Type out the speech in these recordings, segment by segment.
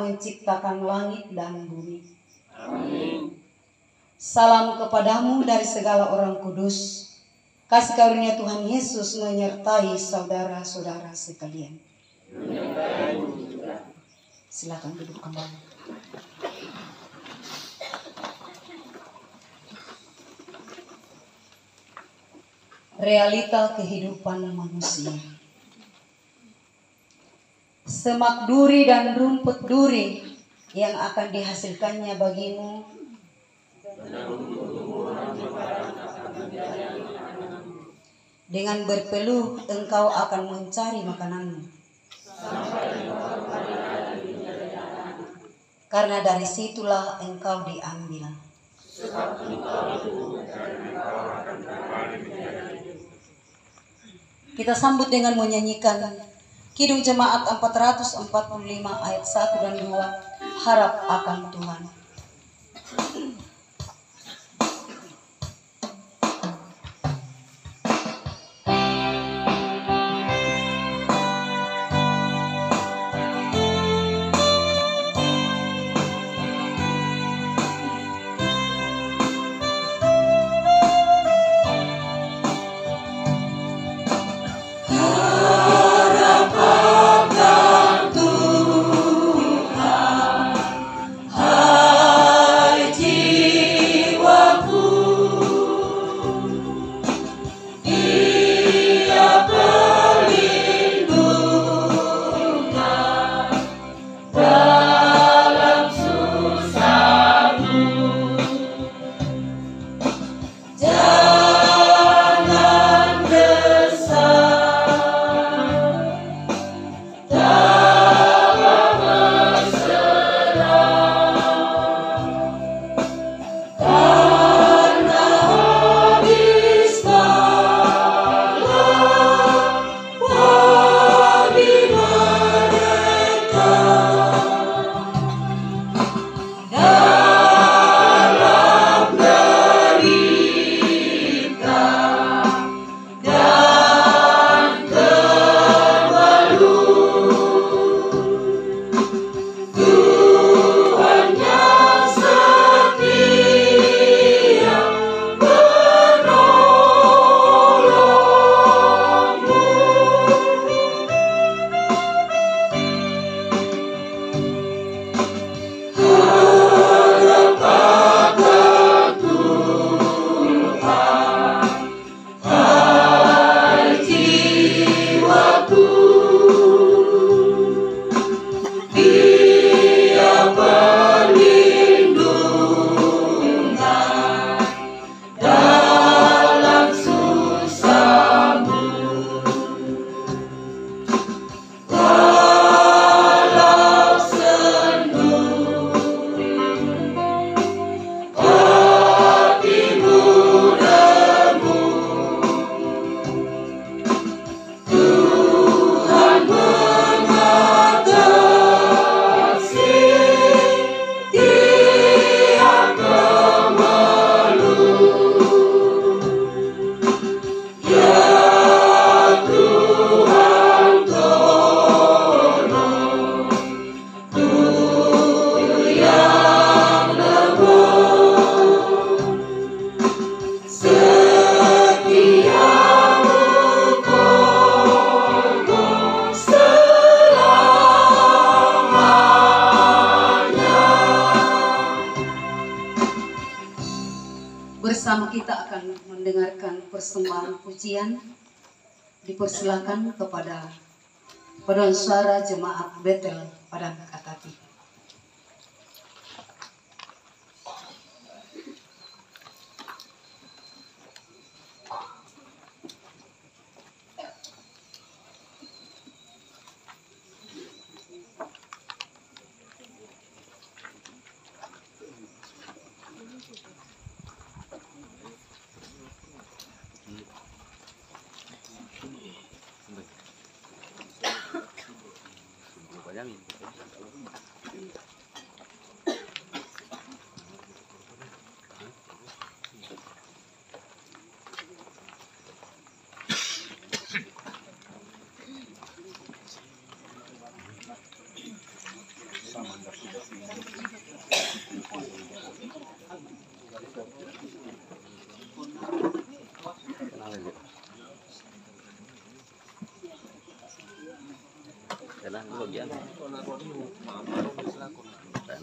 menciptakan langit dan bumi. Amin. Salam kepadamu dari segala orang kudus. Kasih karunia Tuhan Yesus menyertai saudara-saudara sekalian. Silakan duduk kembali. Realita kehidupan manusia. Semak duri dan rumput duri yang akan dihasilkannya bagimu dengan berpeluh engkau akan mencari makananmu. Karena dari situlah engkau diambil. Kita sambut dengan menyanyikan Kidung Jemaat 445 ayat 1 dan 2, harap akan Tuhan. Bersama kita akan mendengarkan persembahan pujian. Dipersilakan kepada paduan suara Jemaat Betel Padang Katapi.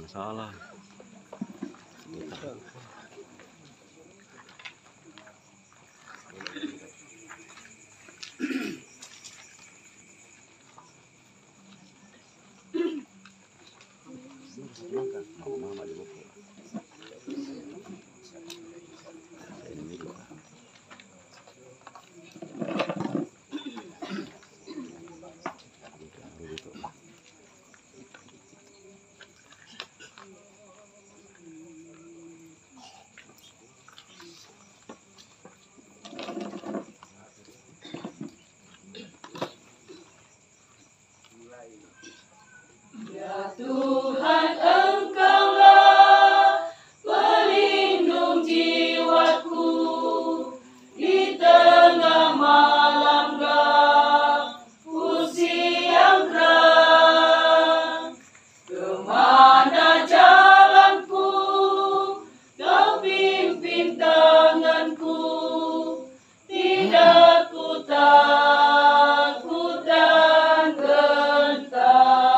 Salah. Tuhan, Engkaulah pelindung jiwaku di tengah malam gelap, siang terang. Kemana jalanku, Kau pimpin tanganku, tidak ku takut dan gentar.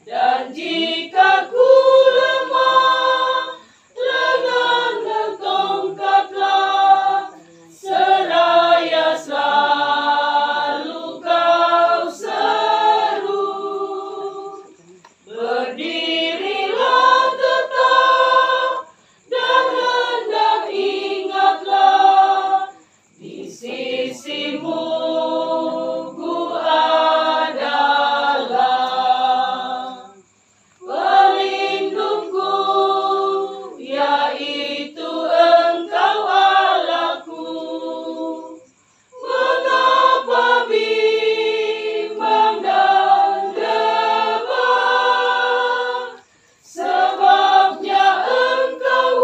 Dan jika ku lemah, lengan tongkatlah, seraya selalu Kau seru. Berdirilah tetap dan hendak ingatlah, di sisimu ku adalah. Pelindungku, yaitu Engkau Allahku. Mengapa bimbang dan debar? Sebabnya Engkau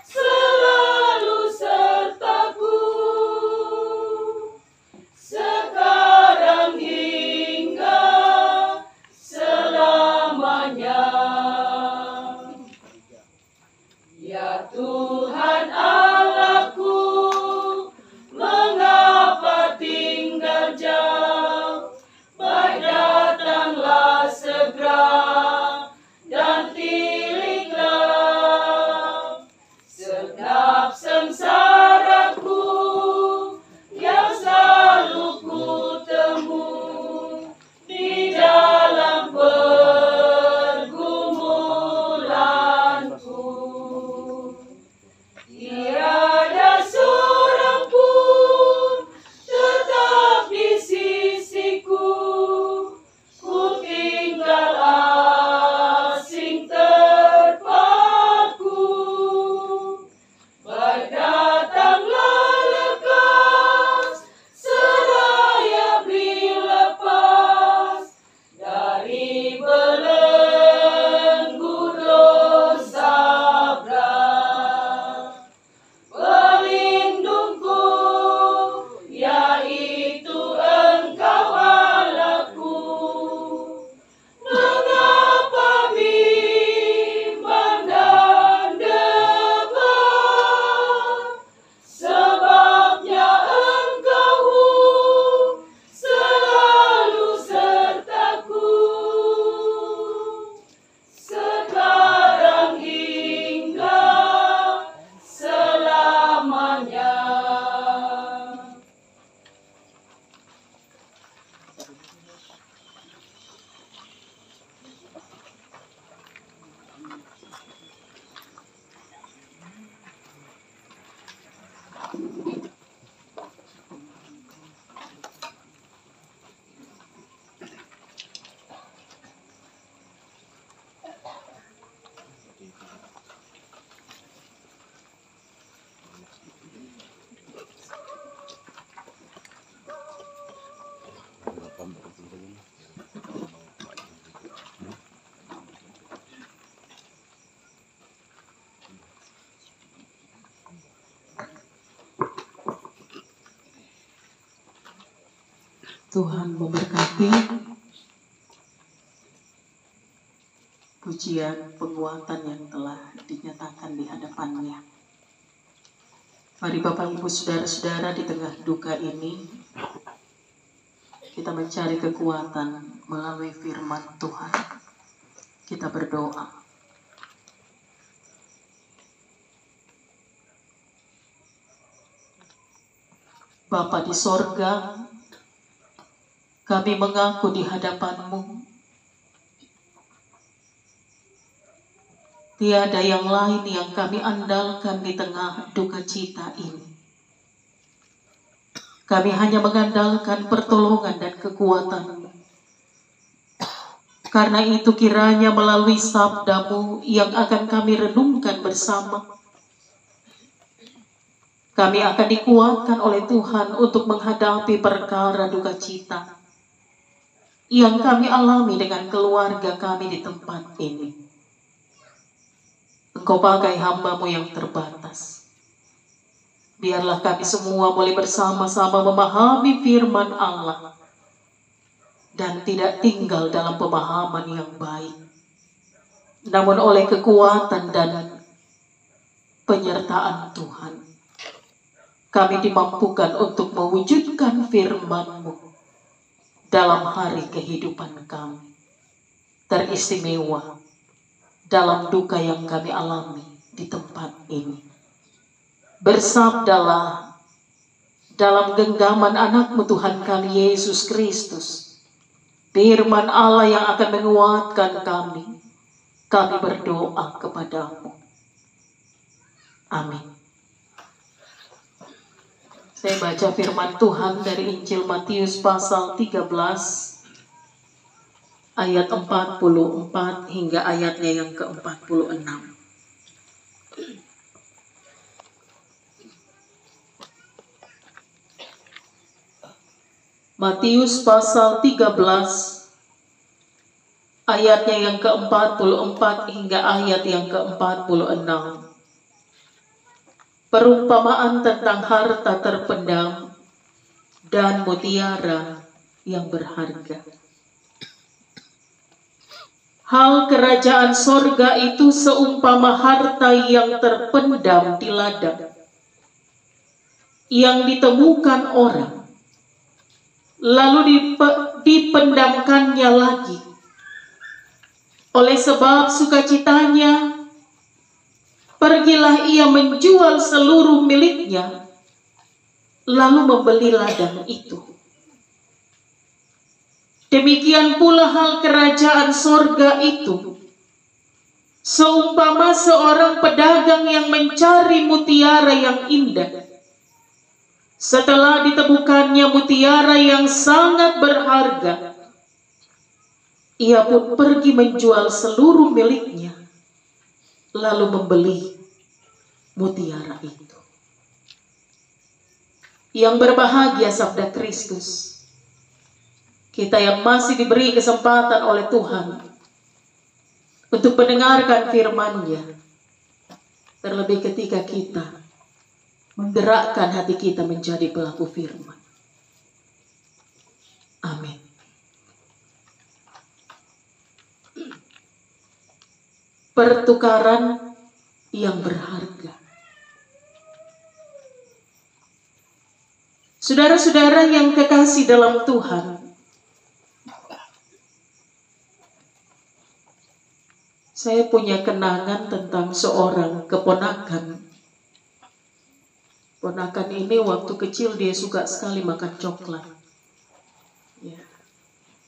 selalu sertaku, sekarang hingga selamanya. Ya Tuhan Allahku, mengapa tinggal jauh? Baik datanglah segera dan tiliklah segenap sengsaraku yang selalu ku temu di dalam pergumulanku. Tiada seorang pun tetap di sisiku, ku tinggal asing terpaku. Baik datanglah lekas, seraya beri lepas dari belenggu dosa berat. Pelindungku, yaitu Engkau Allahku. Mengapa bimbang dan debar? Sebabnya Engkau selalu sertaku, sekarang hingga selamanya. Tuhan memberkati. pujian penguatan yang telah dinyatakan di hadapannya. Mari Bapak Ibu Saudara-saudara, di tengah duka ini kita mencari kekuatan melalui firman Tuhan. Kita berdoa. Bapa di sorga, kami mengaku di hadapan-Mu, tiada yang lain yang kami andalkan di tengah duka cita ini. Kami hanya mengandalkan pertolongan dan kekuatan-Mu. Karena itu kiranya melalui sabda-Mu yang akan kami renungkan bersama, kami akan dikuatkan oleh Tuhan untuk menghadapi perkara duka cita yang kami alami dengan keluarga kami di tempat ini. Engkau pakai hamba-Mu yang terbatas. Biarlah kami semua boleh bersama-sama memahami firman Allah dan tidak tinggal dalam pemahaman yang baik, namun oleh kekuatan dan penyertaan Tuhan, kami dimampukan untuk mewujudkan firman-Mu dalam hari kehidupan kami, teristimewa dalam duka yang kami alami di tempat ini. Bersabdalah dalam genggaman anak-Mu Tuhan kami Yesus Kristus, firman Allah yang akan menguatkan kami. Kami berdoa kepada-Mu. Amin. Saya baca firman Tuhan dari Injil Matius pasal 13 ayat 44 hingga ayatnya yang ke-46. Matius pasal 13 ayatnya yang ke-44 hingga ayat yang ke-46. Perumpamaan tentang harta terpendam dan mutiara yang berharga. Hal kerajaan sorga itu seumpama harta yang terpendam di ladang, yang ditemukan orang, lalu dipendamkannya lagi. Oleh sebab sukacitanya, pergilah ia menjual seluruh miliknya, lalu membeli ladang itu. Demikian pula hal kerajaan sorga itu, seumpama seorang pedagang yang mencari mutiara yang indah. Setelah ditemukannya mutiara yang sangat berharga, ia pun pergi menjual seluruh miliknya, lalu membeli mutiara itu. Yang berbahagia sabda Kristus, kita yang masih diberi kesempatan oleh Tuhan untuk mendengarkan firman-Nya, terlebih ketika kita menggerakkan hati kita menjadi pelaku firman. Amin. Pertukaran yang berharga. Saudara-saudara yang kekasih dalam Tuhan, saya punya kenangan tentang seorang keponakan. Ponakan ini waktu kecil dia suka sekali makan coklat. Ya.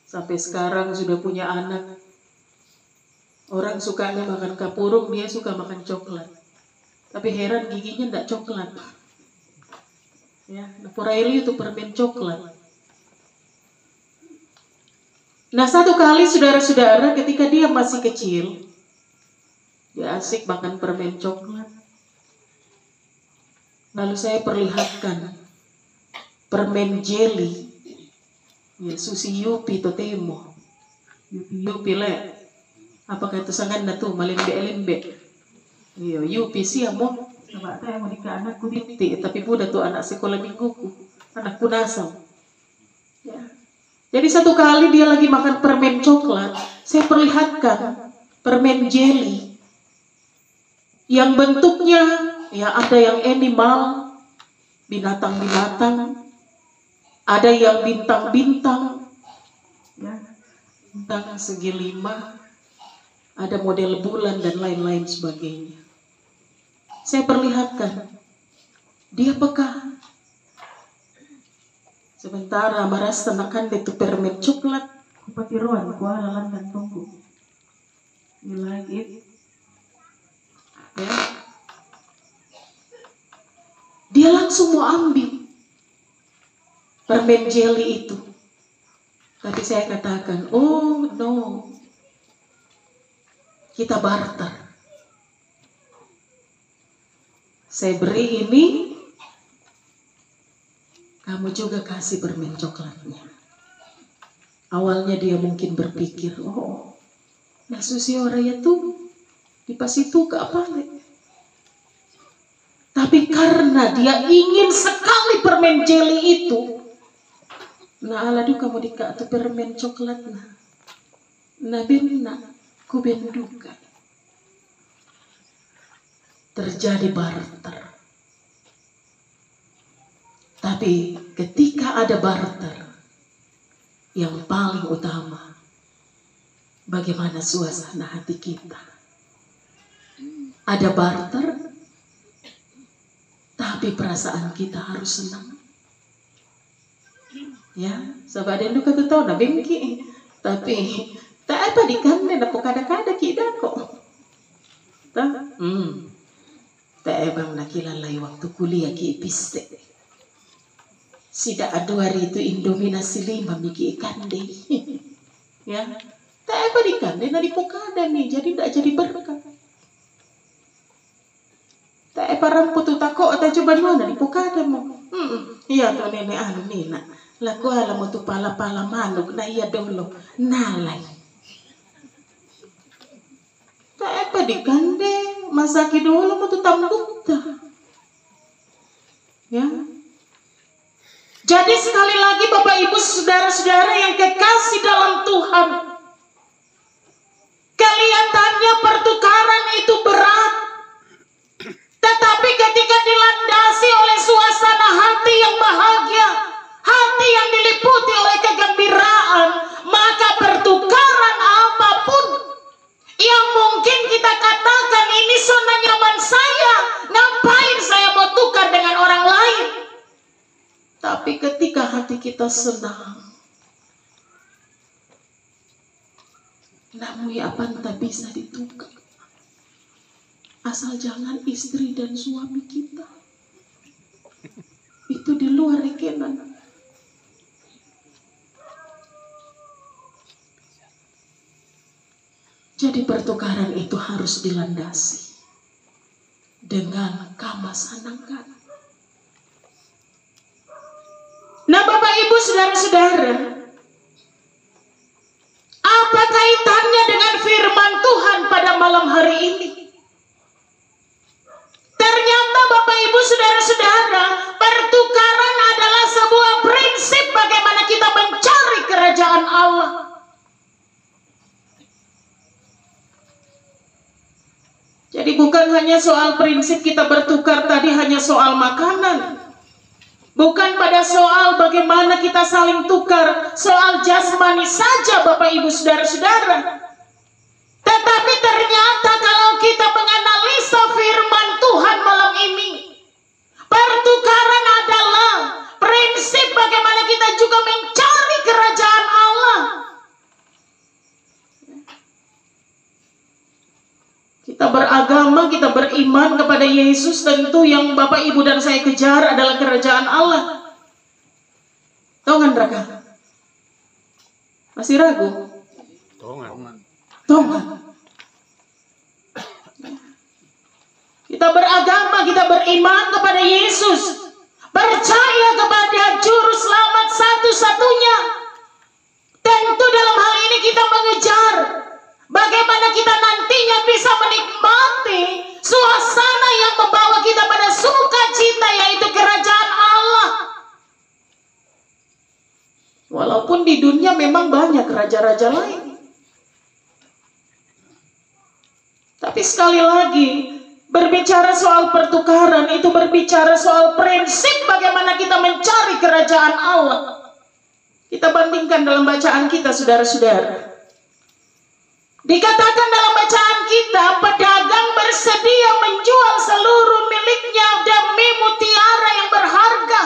Sampai sekarang sudah punya anak. Orang sukanya makan kapurung, dia suka makan coklat. Tapi heran giginya tidak coklat. Ya, Puraili itu permen coklat. Nah, satu kali saudara-saudara ketika dia masih kecil, dia asik makan permen coklat. Lalu saya perlihatkan permen jelly. Ya, susi yupi totemo. Yupi le. Apakah itu sangat natu malembe-lembe. Iya, yupi siamo. Sama saya mau nikah anakku binti, tapi udah tuh anak sekolah mingguku, anakku nasam. Ya. Jadi satu kali dia lagi makan permen coklat, saya perlihatkan permen jelly yang bentuknya ya ada yang animal, binatang-binatang, ada yang bintang-bintang, ya, bintang segi 5, ada model bulan dan lain-lain sebagainya. Saya perlihatkan, dia peka. Sementara maras tenakan itu permen coklat, kupatiruan kuala langan tunggu. Ini lagi, ya. Dia langsung mau ambil permen jelly itu. Tapi saya katakan, oh no, kita barter. Saya beri ini, kamu juga kasih permen coklatnya. Awalnya dia mungkin berpikir, oh, nah susi orangnya tuh di pas itu ke apa nih? Tapi karena dia ingin sekali permen jelly itu, nah aladu kamu dika tu permen coklat nah benna ku benduka. Terjadi barter. Tapi ketika ada barter, yang paling utama, bagaimana suasana hati kita. Ada barter, tapi perasaan kita harus senang. Ya, sahabat dendu kata tahu na bengki, tapi tak apa dikande na pokada-kada kita kok. Tak ebang nakilalai waktu kuliah ki piste. Sida adu hari itu Indominasi 5 miki ikande. Ya, tak apa dikande na dipokada nih, jadi tak jadi berkah. Tak apa ramput utako atau coba mana dipokada mo. Iya tuh nenek anu nina. Laku alam tu pala-pala manuk na iya dolo nalai. Tak apa dikande. Masaki dulu mau tutang bukta. Ya. Jadi sekali lagi Bapak Ibu saudara-saudara yang kekasih dalam Tuhan, kelihatannya pertukaran itu berat. Tetapi ketika dilandasi oleh suasana hati yang bahagia, hati yang diliputi oleh kegembiraan, maka pertukaran apapun yang mungkin kita katakan ini zona nyaman saya, ngapain saya mau tukar dengan orang lain? Tapi ketika hati kita senang, namun apa tak bisa ditukar. Asal jangan istri dan suami kita. Itu di luar rekenan. Jadi pertukaran itu harus dilandasi dengan kamasanangkan. Nah Bapak Ibu saudara-saudara, apa kaitannya dengan firman Tuhan pada malam hari ini? Ternyata Bapak Ibu saudara-saudara, pertukaran adalah sebuah prinsip bagaimana kita mencari kerajaan Allah. Jadi bukan hanya soal prinsip kita bertukar tadi hanya soal makanan. Bukan pada soal bagaimana kita saling tukar, soal jasmani saja Bapak Ibu saudara-saudara. Tetapi ternyata kalau kita menganalisa firman Tuhan malam ini, pertukaran adalah prinsip bagaimana kita juga mencari kerajaan Allah. Kita beragama, kita beriman kepada Yesus, tentu yang Bapak Ibu dan saya kejar adalah kerajaan Allah. Tahu kan mereka? Masih ragu? Tahu. Kita beragama, kita beriman kepada Yesus, percaya kepada Juru Selamat satu-satunya. Tentu dalam hal ini kita mengejar bagaimana kita nantinya bisa menikmati suasana yang membawa kita pada sukacita, yaitu kerajaan Allah. Walaupun di dunia memang banyak raja-raja lain. Tapi sekali lagi, berbicara soal pertukaran itu berbicara soal prinsip bagaimana kita mencari kerajaan Allah. Kita bandingkan dalam bacaan kita, saudara-saudara. Dikatakan dalam bacaan kita, pedagang bersedia menjual seluruh miliknya demi mutiara yang berharga.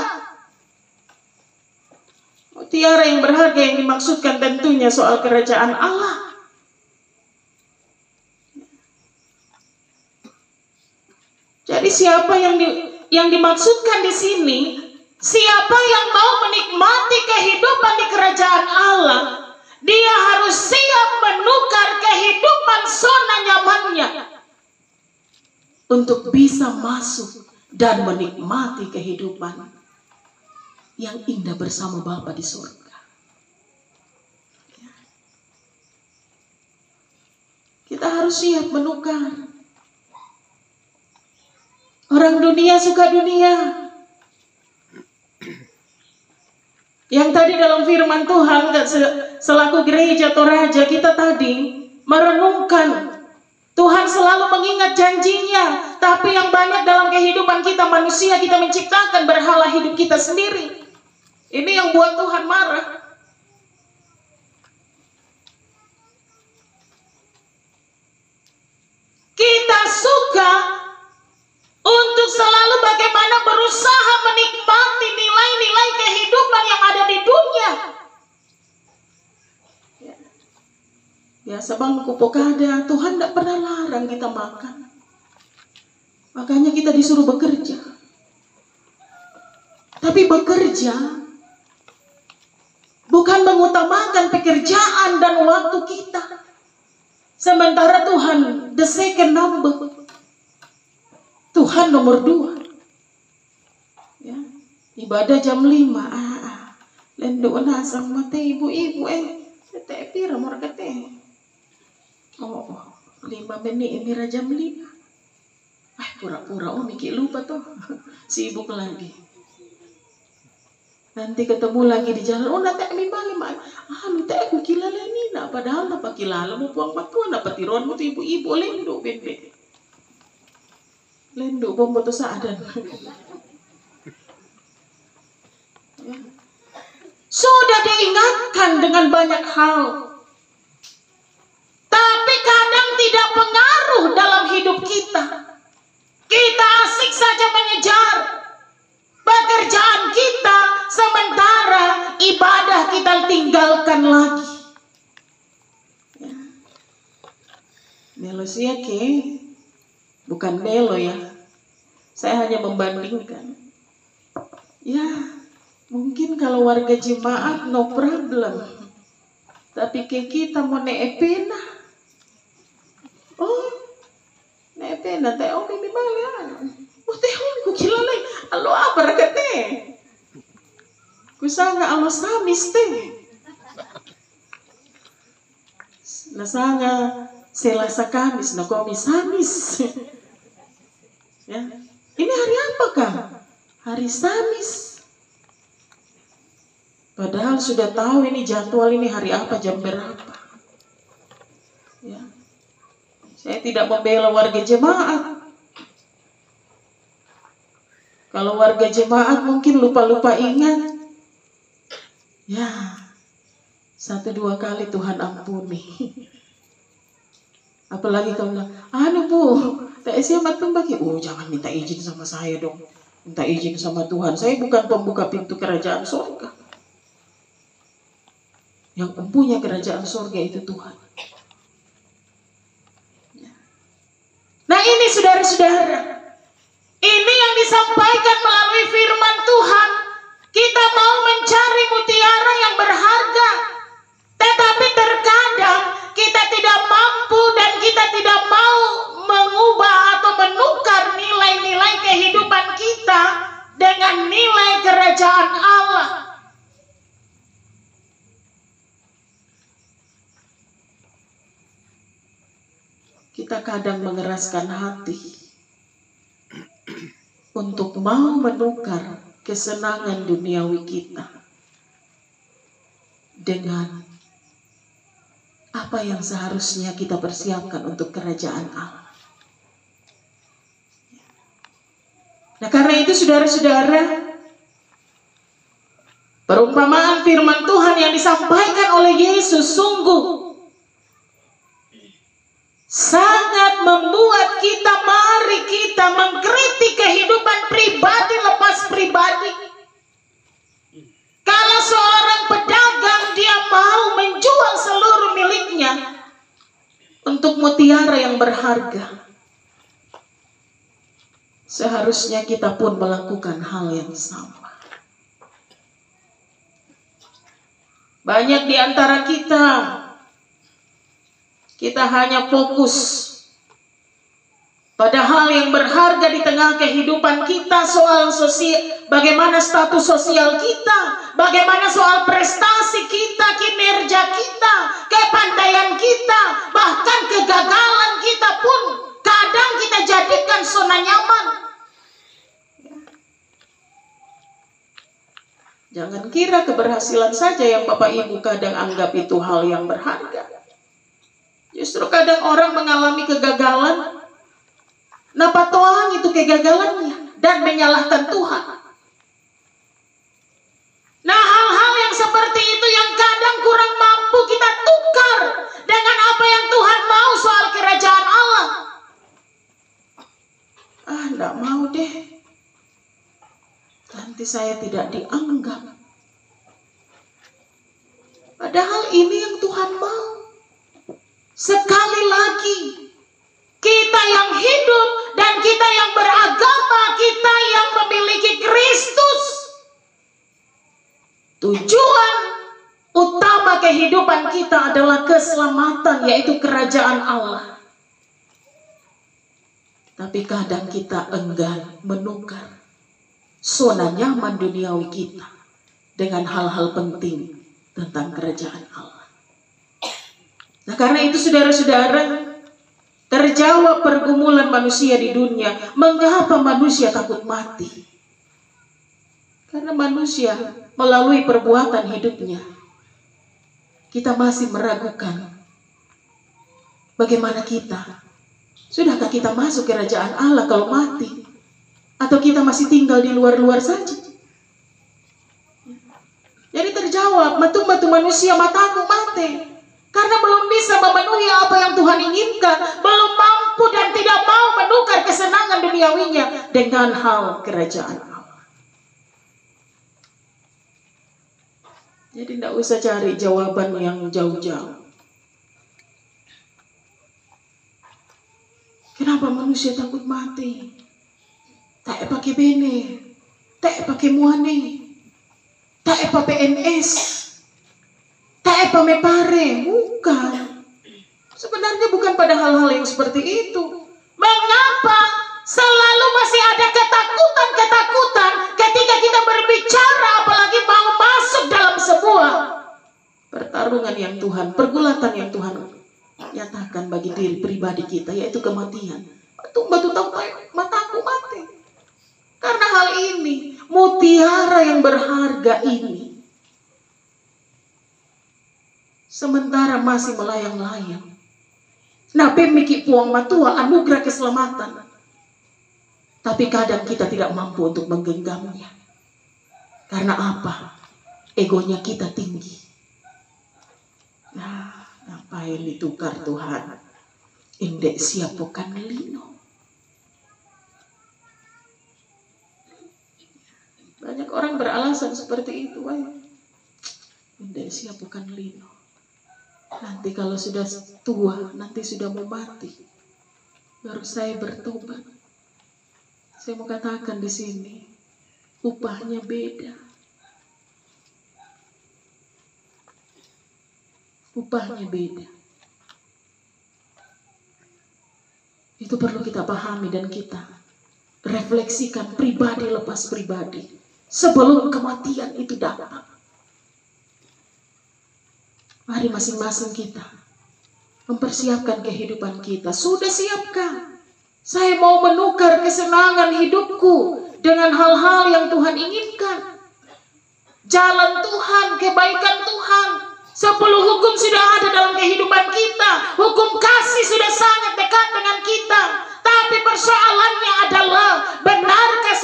Mutiara yang berharga yang dimaksudkan tentunya soal kerajaan Allah. Jadi siapa yang dimaksudkan di sini? Siapa yang mau menikmati kehidupan di kerajaan Allah, dia harus siap menukar kehidupan zona nyamannya untuk bisa masuk dan menikmati kehidupan yang indah bersama Bapa di surga. Kita harus siap menukar. Orang dunia suka dunia. Yang tadi dalam firman Tuhan, selaku gereja Toraja, kita tadi merenungkan Tuhan selalu mengingat janjinya. Tapi yang banyak dalam kehidupan kita manusia, kita menciptakan berhala hidup kita sendiri. Ini yang buat Tuhan marah. Kita suka untuk selalu bagaimana berusaha menikmati nilai-nilai kehidupan yang ada di dunia. Biasa bangku pokada, Tuhan tidak pernah larang kita makan. Makanya kita disuruh bekerja. Tapi bekerja bukan mengutamakan pekerjaan dan waktu kita. Sementara Tuhan the second number. Tuhan nomor 2. Ya, ibadah jam 5. Lendo nasang mate ibu-ibu tete pira morga teh. Oh, 5 menit ini jam 5. Pura-pura Miki lupa tuh. Sibuk lagi. Nanti ketemu lagi di jalan. Nanti kami balik. Nanti aku kilala ini. Padahal apa kilala mo puang patuan. Apa tiruan mo tuh ibu-ibu. Lendo bende. Lendo bombo to saadan. Sudah diingatkan dengan banyak hal. Tapi kadang tidak pengaruh dalam hidup kita. Kita asik saja mengejar pekerjaan kita, sementara ibadah kita tinggalkan lagi. Melo siake, bukan melo ya. Saya hanya membandingkan. Ya, mungkin kalau warga jemaat no problem. Tapi ke kita mau neepena. Oh, neepena teh oh bibi balik. Oh teh ku kilala. Alo apa rakate? Kusanga alo samis teh. Nasanga Selasa Kamis na Kamis Samis. Ya. Ini hari apa kah? Hari Samis. Padahal sudah tahu ini jadwal ini hari apa, jam berapa. Ya. Saya tidak membela warga jemaat. Kalau warga jemaat mungkin lupa-lupa ingat. Ya. 1-2 kali Tuhan ampuni. Apalagi kalau bilang, Bu, tak siapa tuh bagi. Oh, jangan minta izin sama saya dong. Minta izin sama Tuhan. Saya bukan pembuka pintu kerajaan surga. Yang mempunyai kerajaan surga itu Tuhan. Nah ini saudara-saudara. Ini yang disampaikan melalui firman Tuhan. Kita mau mencari mutiara yang berharga. Tetapi terkadang kita tidak mampu dan kita tidak mau mengubah atau menukar nilai-nilai kehidupan kita dengan nilai kerajaan Allah. Kita kadang mengeraskan hati untuk mau menukar kesenangan duniawi kita dengan apa yang seharusnya kita persiapkan untuk kerajaan Allah. Nah karena itu saudara-saudara, perumpamaan firman Tuhan yang disampaikan oleh Yesus sungguh sangat membuat kita, mari kita mengkritik kehidupan pribadi lepas pribadi. Kalau seorang pedagang dia mau menjual seluruh miliknya untuk mutiara yang berharga, seharusnya kita pun melakukan hal yang sama. Banyak di antara kita hanya fokus pada hal yang berharga di tengah kehidupan kita, soal sosial, bagaimana status sosial kita, bagaimana soal prestasi kita, kinerja kita, kepandaian kita, bahkan kegagalan kita pun kadang kita jadikan zona nyaman. Jangan kira keberhasilan saja yang Bapak Ibu kadang anggap itu hal yang berharga. Justru kadang orang mengalami kegagalan, napa toang itu kegagalannya dan menyalahkan Tuhan. Nah hal-hal yang seperti itu yang kadang kurang mampu kita tukar dengan apa yang Tuhan mau soal kerajaan Allah. Enggak mau deh, nanti saya tidak dianggap. Padahal ini yang Tuhan mau. Sekali lagi, kita yang hidup dan kita yang beragama, kita yang memiliki Kristus, tujuan utama kehidupan kita adalah keselamatan, yaitu kerajaan Allah. Tapi kadang kita enggan menukar zona nyaman duniawi kita dengan hal-hal penting tentang kerajaan Allah. Nah karena itu saudara-saudara, terjawab pergumulan manusia di dunia. Mengapa manusia takut mati? Karena manusia melalui perbuatan hidupnya, kita masih meragukan bagaimana kita. Sudahkah kita masuk kerajaan Allah kalau mati? Atau kita masih tinggal di luar-luar saja? Jadi terjawab, batu manusia mataku mati. Karena belum bisa memenuhi apa yang Tuhan inginkan, belum mampu dan tidak mau menukar kesenangan duniawinya dengan hal kerajaan Allah. Jadi tidak usah cari jawaban yang jauh-jauh. Kenapa manusia takut mati? Tak pakai bene, tak pakai muane, tak pakai PNS. Tak apa mepare, bukan. Sebenarnya bukan pada hal-hal yang seperti itu. Mengapa selalu masih ada ketakutan-ketakutan ketika kita berbicara, apalagi mau masuk dalam sebuah pertarungan yang Tuhan, pergulatan yang Tuhan nyatakan bagi diri pribadi kita, yaitu kematian. Batu tahu mataku mati. Karena hal ini, mutiara yang berharga ini, sementara masih melayang-layang. Nah, pemikir puang matua anugerah keselamatan. Tapi kadang kita tidak mampu untuk menggenggamnya. Karena apa? Egonya kita tinggi. Nah, ngapain ditukar Tuhan? Indek siap bukan lino. Banyak orang beralasan seperti itu. Indek siap bukan lino. Nanti kalau sudah tua, nanti sudah mau mati, baru saya bertobat. Saya mau katakan di sini, upahnya beda. Upahnya beda. Itu perlu kita pahami dan kita refleksikan pribadi lepas pribadi sebelum kematian itu datang. Mari masing-masing kita mempersiapkan kehidupan kita. Sudah siapkah? Saya mau menukar kesenangan hidupku dengan hal-hal yang Tuhan inginkan. Jalan Tuhan, kebaikan Tuhan. 10 hukum sudah ada dalam kehidupan kita. Hukum kasih sudah sangat dekat dengan kita. Tapi persoalannya adalah, benarkah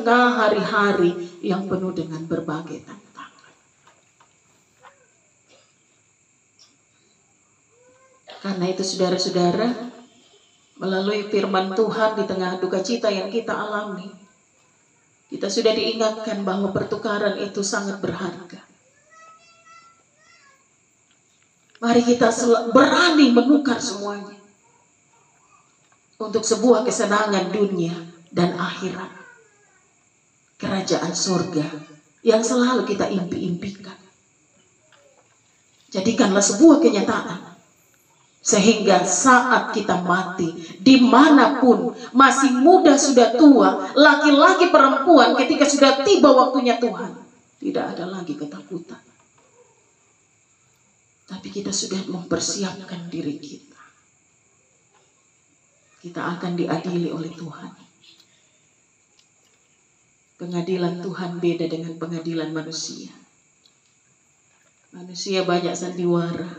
tengah hari-hari yang penuh dengan berbagai tantangan. Karena itu saudara-saudara, melalui firman Tuhan di tengah duka cita yang kita alami, kita sudah diingatkan bahwa pertukaran itu sangat berharga. Mari kita berani menukar semuanya untuk sebuah kesenangan dunia dan akhirat, kerajaan surga yang selalu kita impi-impikan. Jadikanlah sebuah kenyataan, sehingga saat kita mati, dimanapun, masih muda sudah tua, laki-laki perempuan, ketika sudah tiba waktunya Tuhan, tidak ada lagi ketakutan. Tapi kita sudah mempersiapkan diri kita. Kita akan diadili oleh Tuhan. Pengadilan Tuhan beda dengan pengadilan manusia. Manusia banyak sandiwara.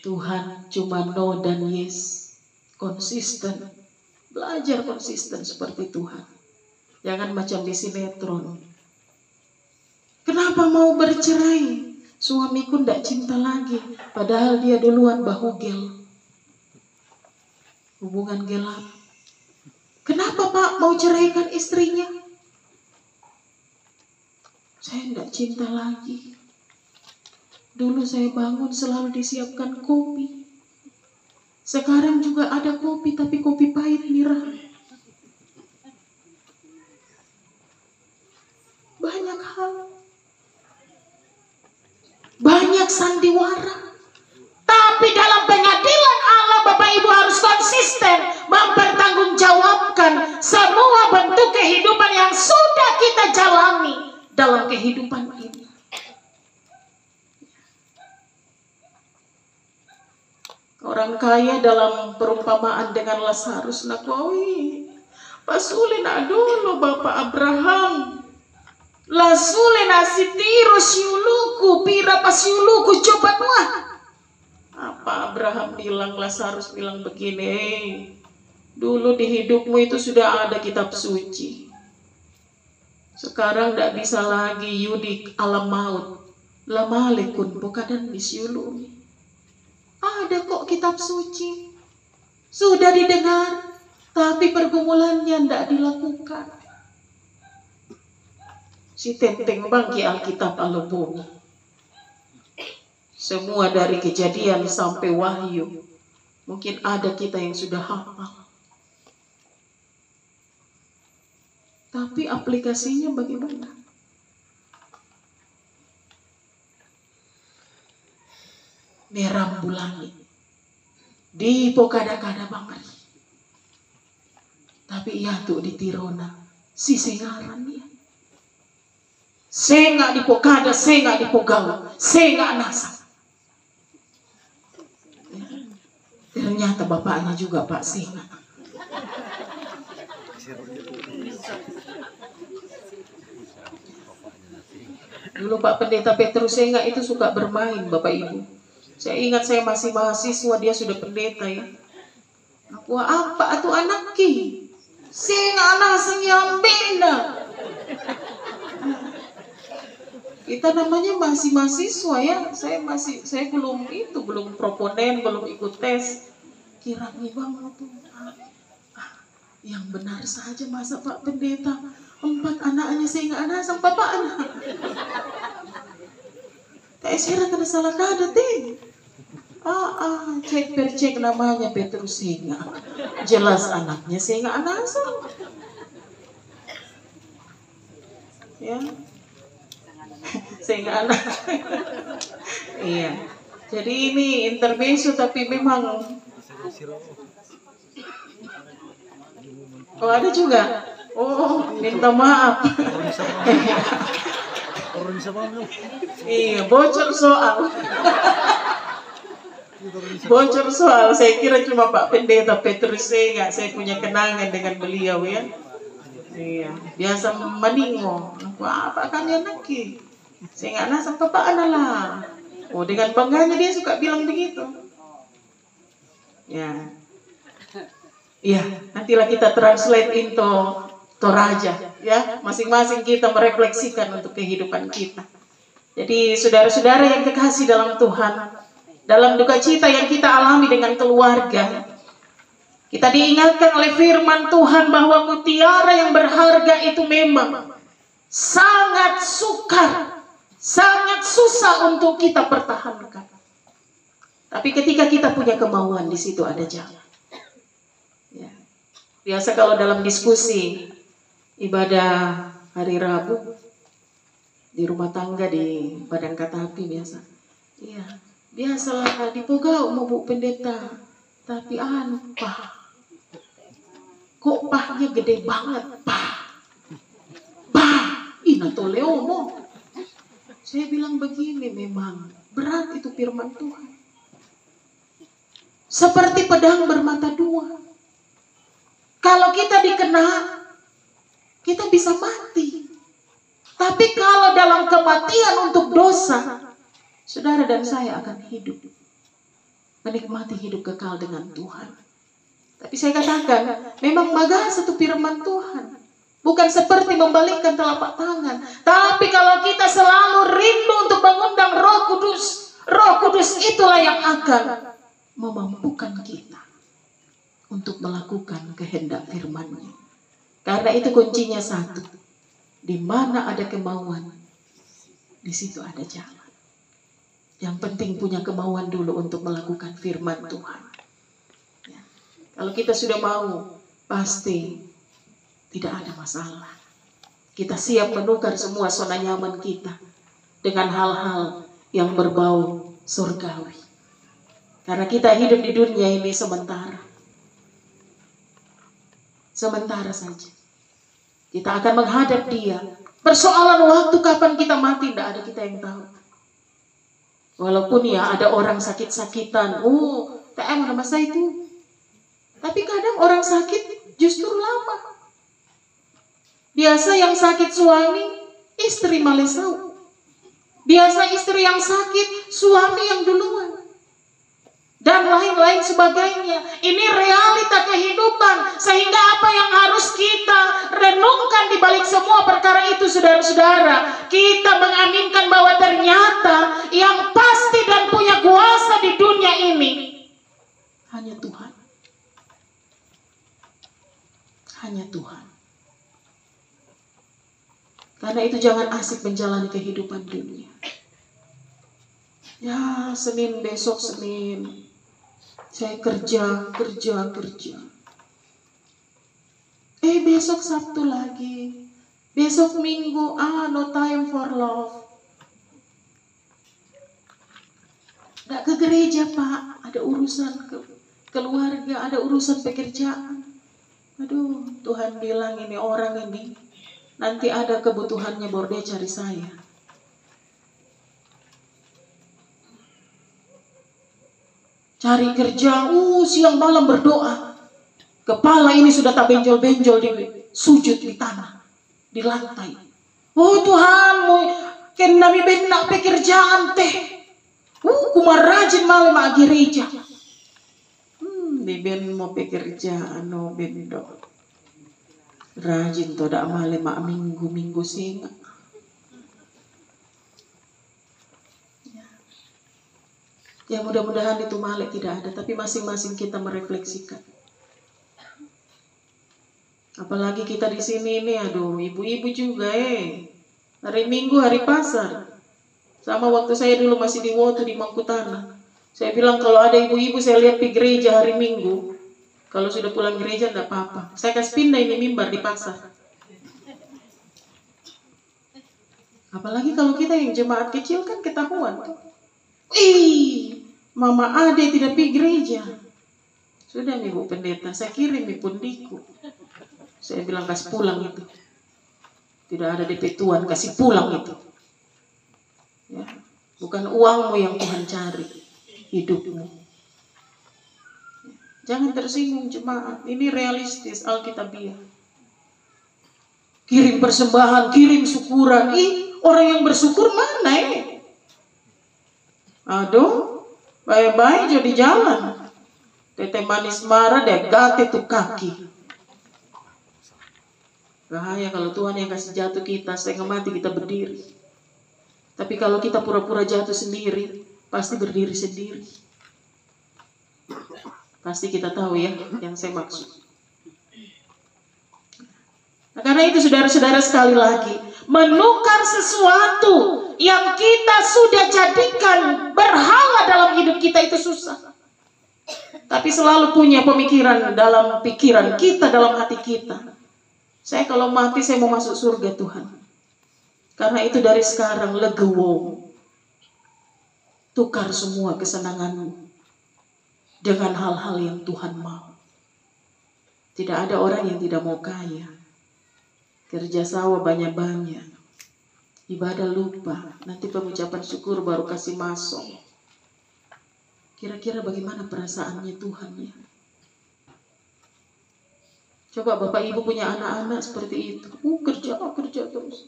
Tuhan cuma no dan yes. Konsisten. Belajar konsisten seperti Tuhan. Jangan macam di sinetron. Kenapa mau bercerai? Suamiku tidak cinta lagi. Padahal dia duluan bahugel. Hubungan gelap. Kenapa Pak mau ceraikan istrinya? Saya tidak cinta lagi. Dulu saya bangun selalu disiapkan kopi. Sekarang juga ada kopi, tapi kopi pahit nira. Banyak hal. Banyak sandiwara. Tapi dalam pengadilan Allah, Bapak Ibu harus konsisten mempertanggungjawabkan semua bentuk kehidupan yang sudah kita jalani dalam kehidupan ini. Orang kaya dalam perumpamaan dengan Lazarus nakwawi. Pasuli nak dulu Bapak Abraham. Lasule nasitiro siuluku pira pasiuluku coba tuah. Apa Abraham bilang, Lazarus bilang begini, dulu di hidupmu itu sudah ada kitab suci. Sekarang tidak bisa lagi yudik alam maut. Lamalekun bukadan bisiulumi. Ada kok kitab suci. Sudah didengar, tapi pergumulannya tidak dilakukan. Si tenteng bangki Alkitab alubumi. Semua dari Kejadian sampai Wahyu. Mungkin ada kita yang sudah hafal. Tapi aplikasinya bagaimana? Merambulani. Di pokada-kada bangari. Tapi iya tuh di Tirona. Si sengaran ya. Senga di pokada, senga di pogawa, senga nasa. Ternyata bapaknya juga Pak Senga. Dulu Pak Pendeta Petrus Senga itu suka bermain, Bapak Ibu. Saya ingat saya masih mahasiswa, dia sudah pendeta ya. Aku apa tuh anakki? Senga nasa nyambenda. Kita namanya masih mahasiswa ya. Saya belum proponen, belum ikut tes. Kiranya banget tuh. Yang benar saja masa Pak Pendeta 4 anaknya saya nggak ada sama bapak anak. Saya kena salah kada ting. Cek percek namanya Petrus Singa. Jelas anaknya saya nggak ada sama. Ya. Sehingga anak iya, jadi ini intermezzo tapi memang ada juga. Minta maaf. Iya, bocor soal. Saya kira cuma Pak Pendeta Petrus Senga. Saya punya kenangan dengan beliau ya. Iya, biasa meningo. Apa kan ya naki? Saya nggak nasa bapak lah. Dengan bangganya dia suka bilang begitu. Ya, nantilah kita translate into Toraja. ya, masing-masing kita merefleksikan untuk kehidupan kita. Jadi saudara-saudara yang kekasih dalam Tuhan, dalam duka cita yang kita alami dengan keluarga, kita diingatkan oleh firman Tuhan bahwa mutiara yang berharga itu memang sangat sukar, sangat susah untuk kita pertahankan. Tapi ketika kita punya kemauan, di situ ada jalan. Ya. Biasa kalau dalam diskusi ibadah hari Rabu di rumah tangga di Badan Katapi biasa. Iya, biasalah dipugau mau Bu Pendeta, tapi pah. Kok pahnya gede banget, pah. Pah, ina toleomo. Saya bilang begini, memang berat itu firman Tuhan. Seperti pedang bermata dua. Kalau kita dikena, kita bisa mati. Tapi kalau dalam kematian untuk dosa, saudara dan saya akan hidup. Menikmati hidup kekal dengan Tuhan. Tapi saya katakan, memang bagas itu firman Tuhan. Bukan seperti membalikkan telapak tangan. Tapi kalau kita selalu rindu untuk mengundang Roh Kudus itulah yang akan memampukan kita untuk melakukan kehendak firman-Nya. Karena itu kuncinya satu. Di mana ada kemauan, di situ ada jalan. Yang penting punya kemauan dulu untuk melakukan firman Tuhan. Ya. Kalau kita sudah mau, pasti tidak ada masalah. Kita siap menukar semua zona nyaman kita dengan hal-hal yang berbau surgawi. Karena kita hidup di dunia ini sementara. Sementara saja. Kita akan menghadap Dia. Persoalan waktu kapan kita mati, tidak ada kita yang tahu. Walaupun ya ada orang sakit-sakitan. TM ada masa itu. Tapi kadang orang sakit justru lama. Biasa yang sakit suami, istri malesau. Biasa istri yang sakit, suami yang duluan. Dan lain-lain sebagainya. Ini realita kehidupan. Sehingga apa yang harus kita renungkan di balik semua perkara itu, saudara-saudara, kita mengaminkan bahwa ternyata yang pasti dan punya kuasa di dunia ini hanya Tuhan. Hanya Tuhan. Karena itu jangan asik menjalani kehidupan dunia. Ya, Senin besok Senin. Saya kerja. Besok Sabtu lagi. Besok Minggu, no time for love. Gak ke gereja, Pak. Ada urusan keluarga, ada urusan pekerjaan. Aduh, Tuhan bilang ini orang ini nanti ada kebutuhannya baru dia cari saya. Cari kerja, siang malam berdoa. Kepala ini sudah tak benjol-benjol, di sujud di tanah, di lantai. Tuhan, kami benak pekerjaan teh. Kumar rajin malam agi gereja. Ben mau pekerjaan, no bendo. Rajin toda malam minggu singa. Ya mudah-mudahan itu malek tidak ada, tapi masing-masing kita merefleksikan. Apalagi kita di sini ini, aduh, ibu-ibu juga hari Minggu hari pasar. Sama waktu saya dulu masih di Wotu di Mangkutana. Saya bilang kalau ada ibu-ibu saya lihat di gereja hari Minggu, kalau sudah pulang gereja enggak apa-apa. Saya kasih pindah ini mimbar di pasar. Apalagi kalau kita yang jemaat kecil kan ketahuan. Mama Ade tidak pergi gereja. Sudah nih Bu Pendeta, saya kirim nih pundiku. Saya bilang kasih pulang itu. Tidak ada DP Tuhan, kasih pulang itu. Ya, bukan uangmu yang Tuhan cari, hidupmu. Jangan tersinggung jemaat, ini realistis, Alkitabiah. Kirim persembahan, kirim syukuran. Orang yang bersyukur mana Aduh, bye-bye jadi jalan. Tete manis marah deh, gate tuh kaki. Bahaya kalau Tuhan yang kasih jatuh kita, setengah mati kita berdiri. Tapi kalau kita pura-pura jatuh sendiri, pasti berdiri sendiri. Pasti kita tahu ya yang saya maksud. Nah, karena itu saudara-saudara, sekali lagi, menukar sesuatu yang kita sudah jadikan berhala dalam hidup kita itu susah. Tapi selalu punya pemikiran dalam pikiran kita, dalam hati kita. Saya kalau mati saya mau masuk surga Tuhan. Karena itu dari sekarang legowo. Tukar semua kesenanganmu dengan hal-hal yang Tuhan mau. Tidak ada orang yang tidak mau kaya. Kerja sawah banyak-banyak. Ibadah lupa. Nanti pengucapan syukur baru kasih masuk. Kira-kira bagaimana perasaannya Tuhan ya? Coba Bapak Ibu punya anak-anak seperti itu. Kerja terus.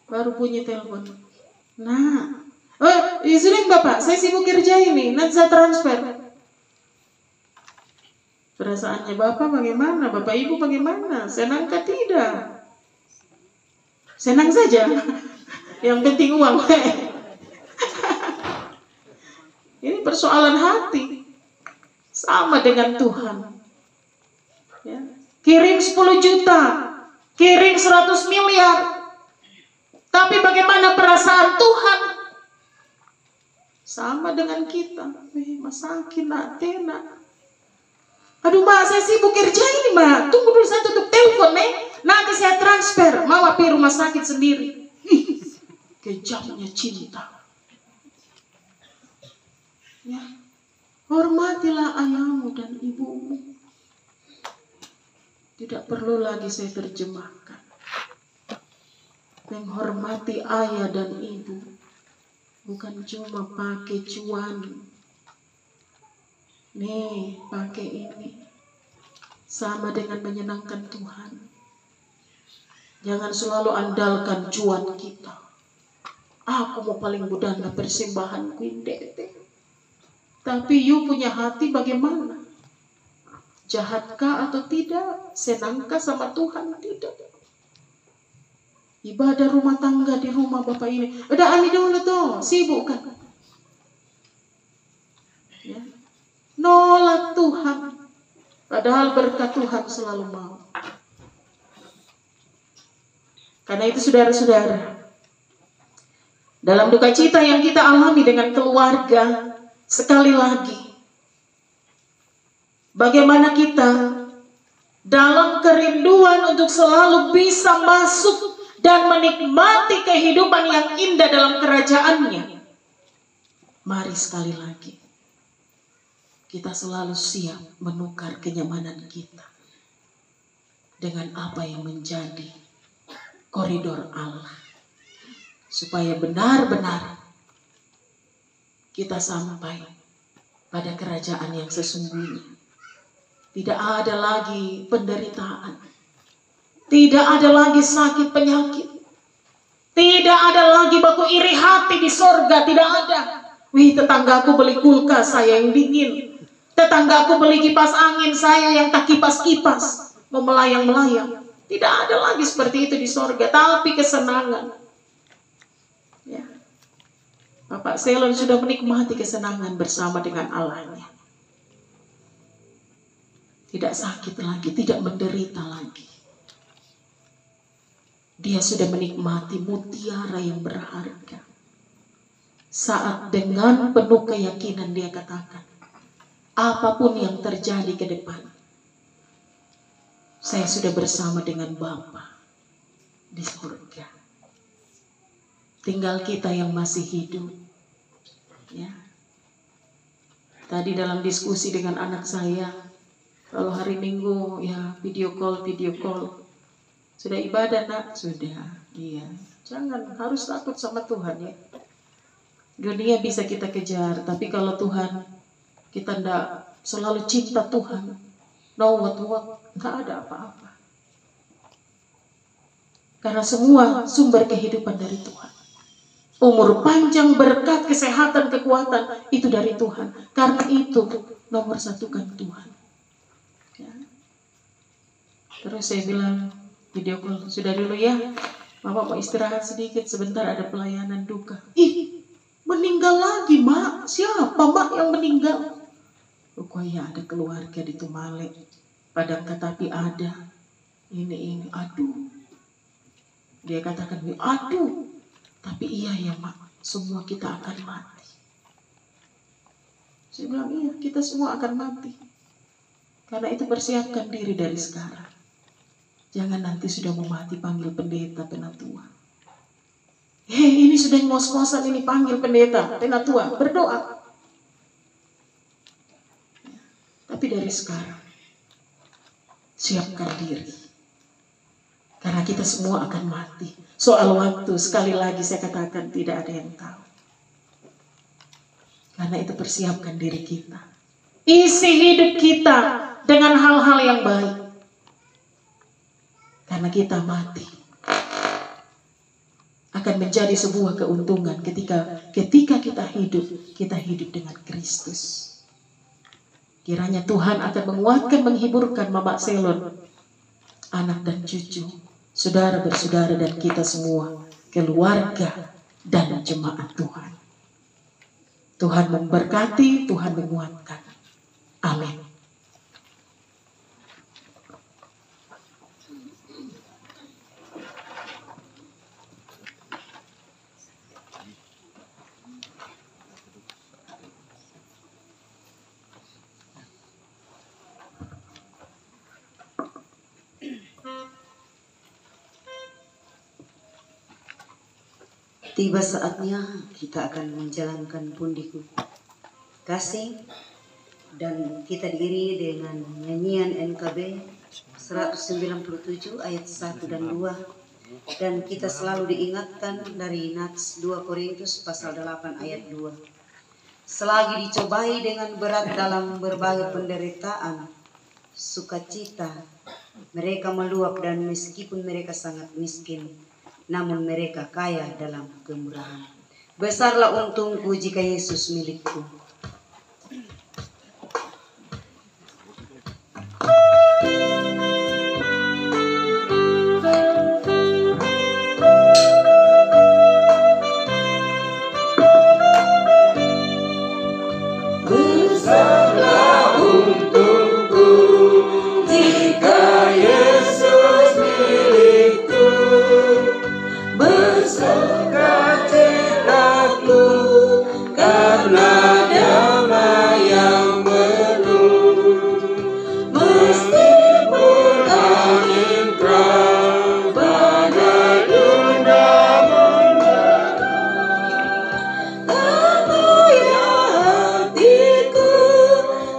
Baru punya telepon. Nah, izinin Bapak, saya sibuk kerja ini. Nanti saya transfer. Perasaannya Bapak bagaimana? Bapak Ibu bagaimana? Senang kah tidak? Senang saja. Yang penting uang. Ini persoalan hati. Sama dengan Tuhan. Ya. Kirim 10 juta. Kirim 100 miliar. Tapi bagaimana perasaan Tuhan? Sama dengan kita. Masakin nak, tenak. Aduh Mak, saya sibuk kerja ini Mak. Tunggu dulu saya tutup telepon nanti saya transfer. Mau pergi rumah sakit sendiri. Kejamnya cinta. Ya, hormatilah ayahmu dan ibumu. Tidak perlu lagi saya terjemahkan. Menghormati ayah dan ibu bukan cuma pakai cuan. Nih, pakai ini. Sama dengan menyenangkan Tuhan. Jangan selalu andalkan cuan kita. Aku mau paling budana persembahan kuindete. Tapi you punya hati bagaimana? Jahatkah atau tidak? Senangkah sama Tuhan? Tidak. Ibadah rumah tangga di rumah Bapak ini. Udah ami dulu tuh, sibuk kan? Ya. Nolak Tuhan. Padahal berkat Tuhan selalu mau. Karena itu saudara-saudara, dalam duka cita yang kita alami dengan keluarga, sekali lagi, bagaimana kita dalam kerinduan untuk selalu bisa masuk dan menikmati kehidupan yang indah dalam kerajaannya. Mari sekali lagi, kita selalu siap menukar kenyamanan kita dengan apa yang menjadi koridor Allah. Supaya benar-benar kita sampai pada kerajaan yang sesungguhnya. Tidak ada lagi penderitaan. Tidak ada lagi sakit penyakit. Tidak ada lagi baku iri hati di sorga. Tidak ada. Wih, tetanggaku beli kulkas, saya yang dingin. Tetanggaku beli kipas angin, saya yang tak kipas-kipas. Mau melayang-melayang. Tidak ada lagi seperti itu di sorga. Tapi kesenangan. Ya. Bapak Selon sudah menikmati kesenangan bersama dengan Allahnya. Tidak sakit lagi, tidak menderita lagi. Dia sudah menikmati mutiara yang berharga. Saat dengan penuh keyakinan dia katakan, apapun yang terjadi ke depan, saya sudah bersama dengan Bapa di surga. Tinggal kita yang masih hidup. Ya. Tadi dalam diskusi dengan anak saya, kalau hari Minggu ya video call. Sudah ibadah nak? Sudah. Iya. Jangan harus takut sama Tuhan ya. Dunia bisa kita kejar, tapi kalau Tuhan kita tidak selalu cinta Tuhan, no what, nggak ada apa-apa. Karena semua sumber kehidupan dari Tuhan. Umur panjang, berkat, kesehatan, kekuatan itu dari Tuhan. Karena itu nomor satu kan Tuhan. Ya. Terus saya bilang, Video call sudah dulu ya. Mama mau istirahat sedikit, sebentar ada pelayanan duka. Ih, meninggal lagi, Mak. Siapa, Mak, yang meninggal? Rupanya ada keluarga di Tumale. Padang Katapi ada. Ini, aduh. Dia katakan, aduh. Tapi iya ya, Mak, semua kita akan mati. Saya bilang, iya, kita semua akan mati. Karena itu persiapkan diri dari sekarang. Jangan nanti sudah mau mati panggil pendeta, penatua. Hei, ini sudah ngos-ngosan ini panggil pendeta, penatua, berdoa. Tapi dari sekarang, siapkan diri. Karena kita semua akan mati. Soal waktu, sekali lagi saya katakan tidak ada yang tahu. Karena itu persiapkan diri kita. Isi hidup kita dengan hal-hal yang baik. Karena kita mati akan menjadi sebuah keuntungan ketika kita hidup dengan Kristus. Kiranya Tuhan akan menguatkan, menghiburkan Mama Selon, anak dan cucu, saudara bersaudara dan kita semua, keluarga dan jemaat Tuhan. Tuhan memberkati, Tuhan menguatkan. Amin. Tiba saatnya kita akan menjalankan pundiku kasih, dan kita diiringi dengan nyanyian NKB 197 ayat 1 dan 2, dan kita selalu diingatkan dari Nats 2 Korintus pasal 8 ayat 2. Selagi dicobai dengan berat dalam berbagai penderitaan, sukacita mereka meluap, dan meskipun mereka sangat miskin, namun mereka kaya dalam kemurahan. Besarlah untungku jika Yesus milikku. Besarlah untungku jika Yesus milikku. Bersukacitaku karena damai yang penuh. Meskipun angin keras badai dunia menerpa, tak goyah hatiku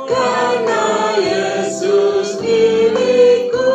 karena Yesus milikku.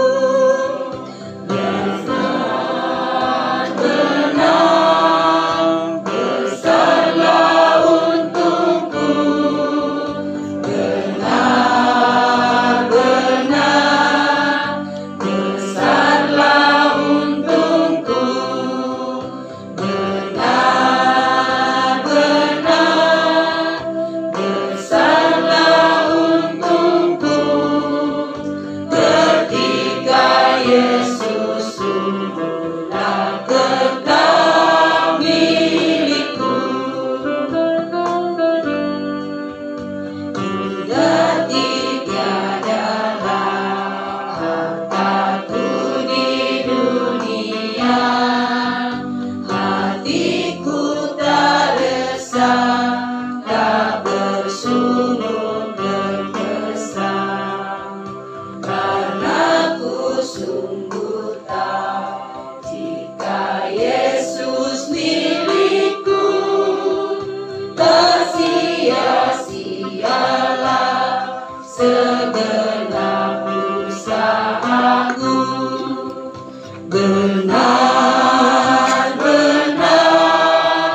Benar-benar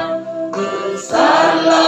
besarlah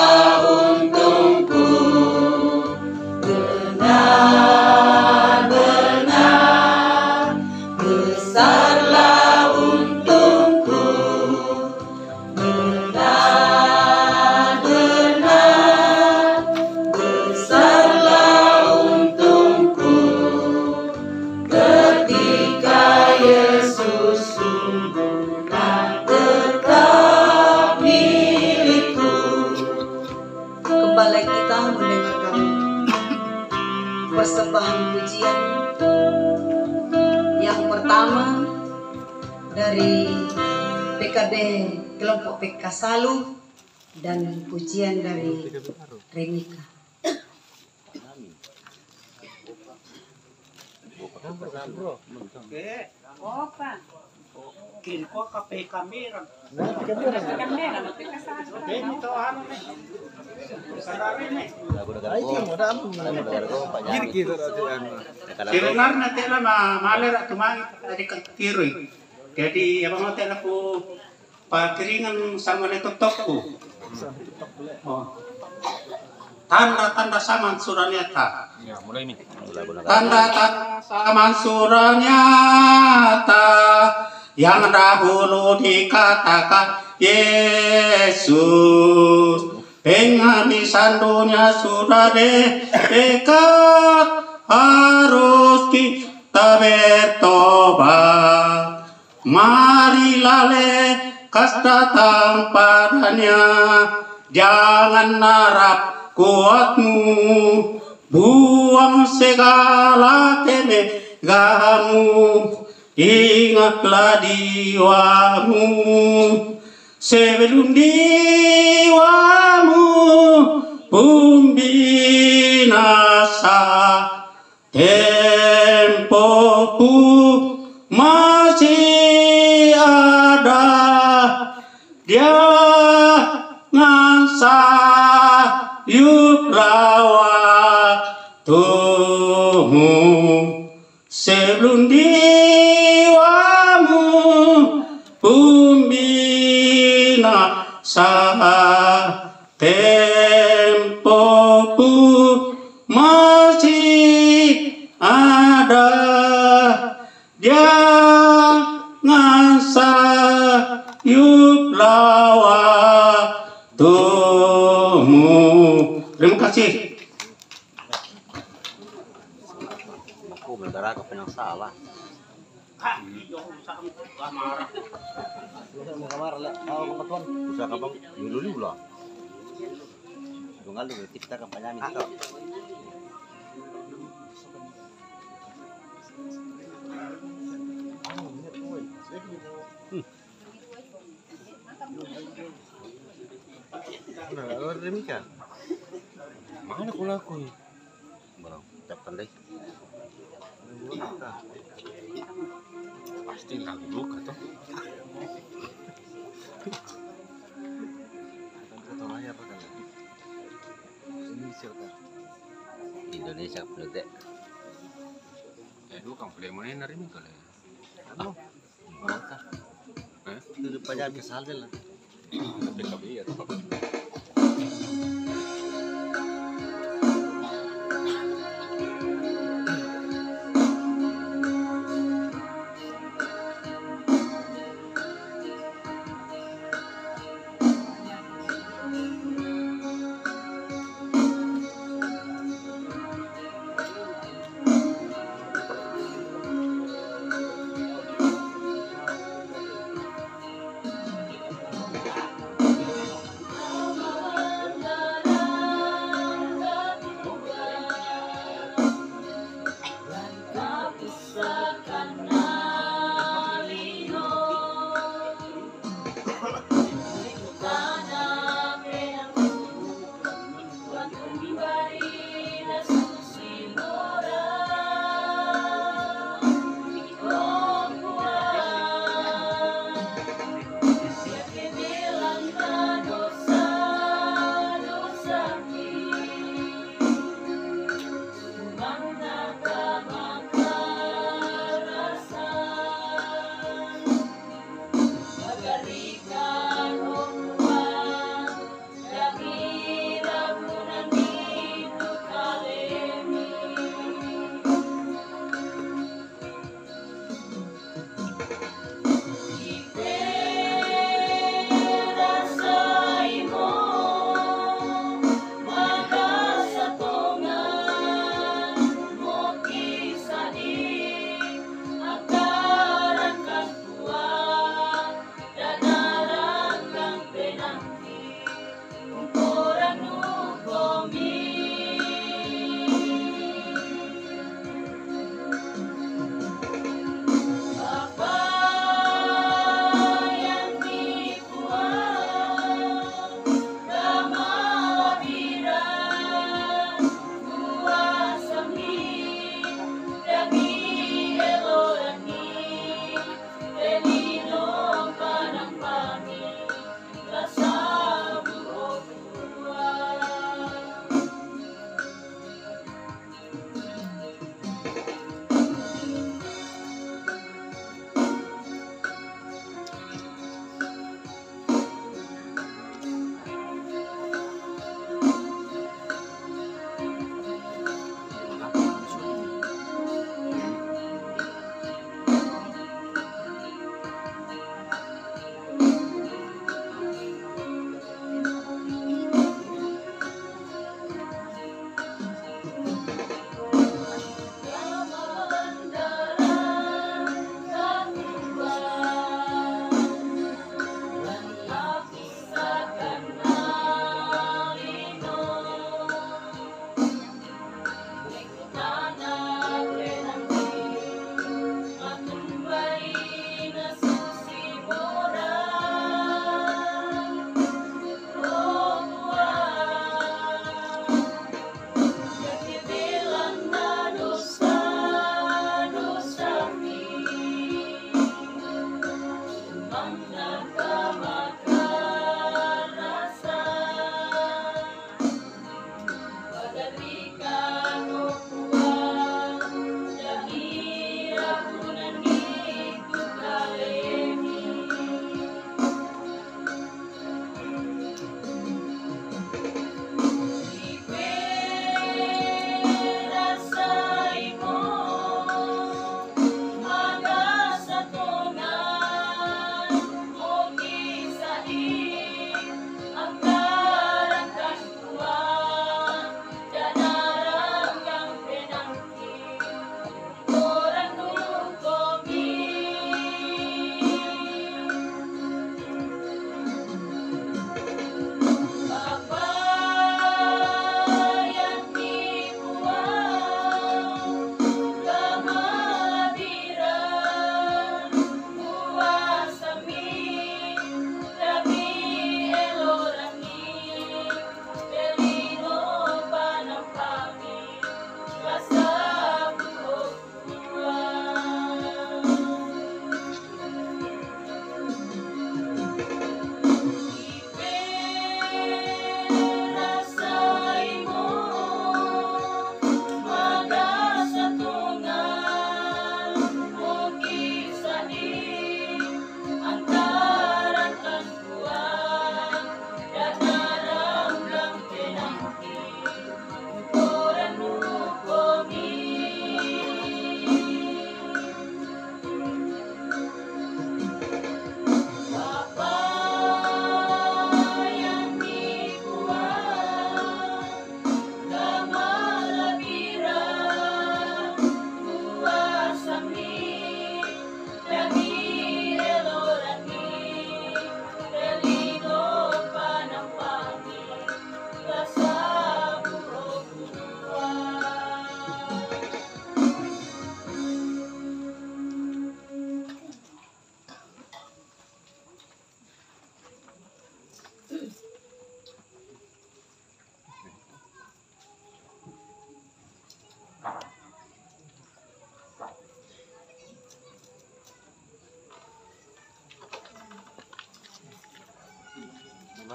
persembahan pujian yang pertama dari PKB kelompok PK Salu dan pujian dari Remika. Sebenarnya tela maler tumangit dari katiroy. Jadi apa mau tela ku pakiringan sama letotokku. Tanda-tanda saman suranyata. Ya, mulai nih. Tanda-tanda saman suranyata yang dahulu dikatakan Yesus. Penghabisan dunia sudah dekat, harus kita bertobat. Marilah lekas datang padanya, jangan harap kuatmu, buang segala kemegahanmu, ingatlah jiwamu. Sebelum jiwamu pun binasa, tempoku masih ada. Jangan sayuplah waktumu. Sebelum jiwamu pun tempoku masih ada. Jangan sayuplah waktumu. Terima kasih. Aku berdarah ke yang salah. Mau kamar lah, mau keton. Usaha kapang dulu lah. Tunggal dulu kita kampanye itu. Nah, lalu Remika. Mana aku lakuin? Barang, ucapkan deh. Pasti lagu luka toh. Indonesia penutek. Lu kan boleh main hari ini kali. Ano? Mata. Itu pajak kesal lah. PKB ya.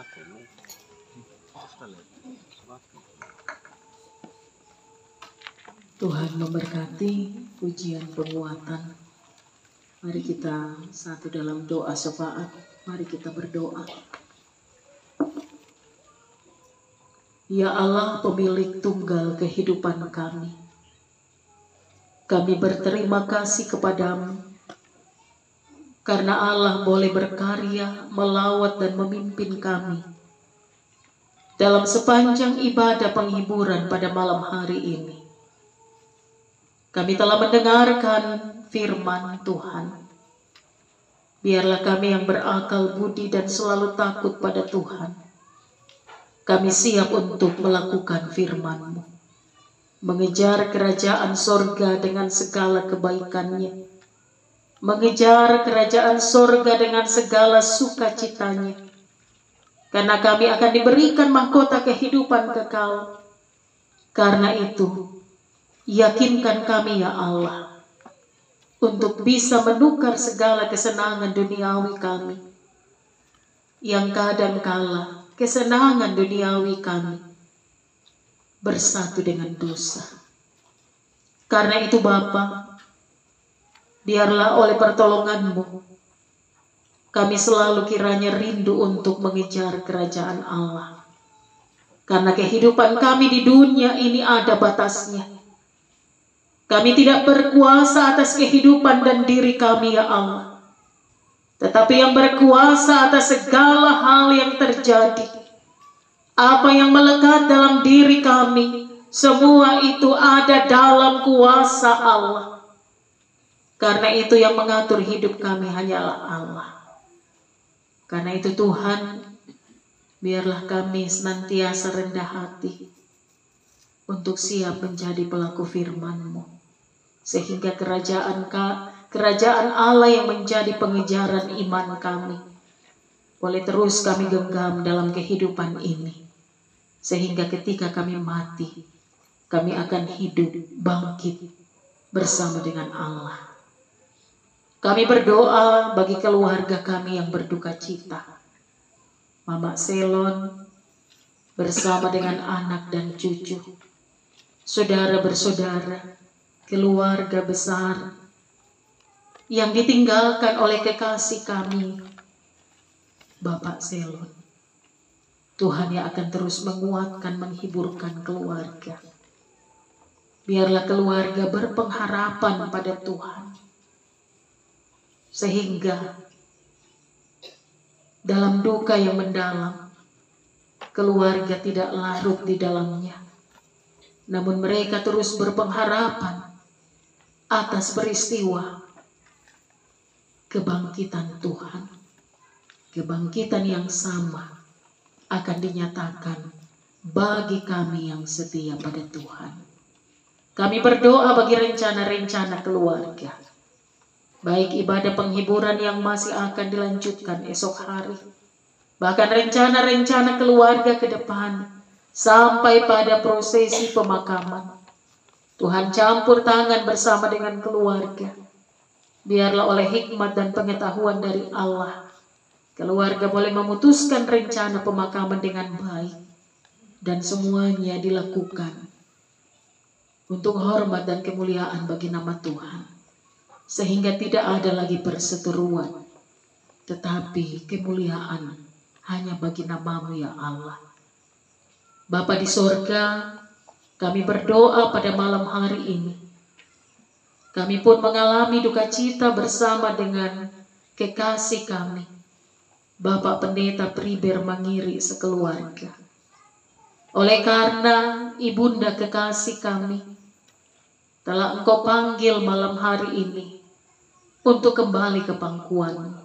Sebatu lu. Sekali. Sebatu. Tuhan memberkati pujian penguatan. Mari kita satu dalam doa syafaat. Mari kita berdoa. Ya Allah, pemilik tunggal kehidupan kami. Kami berterima kasih kepadamu. Karena Allah boleh berkarya, melawat dan memimpin kami dalam sepanjang ibadah penghiburan pada malam hari ini. Kami telah mendengarkan firman Tuhan. Biarlah kami yang berakal budi dan selalu takut pada Tuhan. Kami siap untuk melakukan firman-Mu, mengejar kerajaan sorga dengan segala kebaikannya, mengejar kerajaan sorga dengan segala sukacitanya, karena kami akan diberikan mahkota kehidupan kekal. Karena itu, yakinkan kami ya Allah, untuk bisa menukar segala kesenangan duniawi kami, yang kadangkala kesenangan duniawi kami bersatu dengan dosa. Karena itu Bapa, biarlah oleh pertolongan-Mu kami selalu kiranya rindu untuk mengejar kerajaan Allah. Karena kehidupan kami di dunia ini ada batasnya. Kami tidak berkuasa atas kehidupan dan diri kami ya Allah, tetapi yang berkuasa atas segala hal yang terjadi. Apa yang melekat dalam diri kami, semua itu ada dalam kuasa Allah. Karena itu yang mengatur hidup kami hanyalah Allah. Karena itu Tuhan, biarlah kami senantiasa rendah hati untuk siap menjadi pelaku firman-Mu. Sehingga kerajaan Allah yang menjadi pengejaran iman kami boleh terus kami genggam dalam kehidupan ini. Sehingga ketika kami mati, kami akan hidup bangkit bersama dengan Allah. Kami berdoa bagi keluarga kami yang berduka cita. Mama Selon bersama dengan anak dan cucu, saudara bersaudara, keluarga besar yang ditinggalkan oleh kekasih kami, Bapak Selon. Tuhan yang akan terus menguatkan, menghiburkan keluarga. Biarlah keluarga berpengharapan pada Tuhan, sehingga dalam duka yang mendalam, keluarga tidak larut di dalamnya, namun mereka terus berpengharapan atas peristiwa kebangkitan Tuhan. Kebangkitan yang sama akan dinyatakan bagi kami yang setia pada Tuhan. Kami berdoa bagi rencana-rencana keluarga, baik ibadah penghiburan yang masih akan dilanjutkan esok hari, bahkan rencana-rencana keluarga ke depan, sampai pada prosesi pemakaman. Tuhan campur tangan bersama dengan keluarga. Biarlah oleh hikmat dan pengetahuan dari Allah, keluarga boleh memutuskan rencana pemakaman dengan baik, dan semuanya dilakukan untuk hormat dan kemuliaan bagi nama Tuhan. Sehingga tidak ada lagi perseteruan, tetapi kemuliaan hanya bagi nama-Mu ya Allah. Bapa di sorga, kami berdoa pada malam hari ini. Kami pun mengalami duka cita bersama dengan kekasih kami, Bapak Pendeta Priber Mangiri sekeluarga. Oleh karena ibunda kekasih kami telah Engkau panggil malam hari ini untuk kembali ke pangkuan.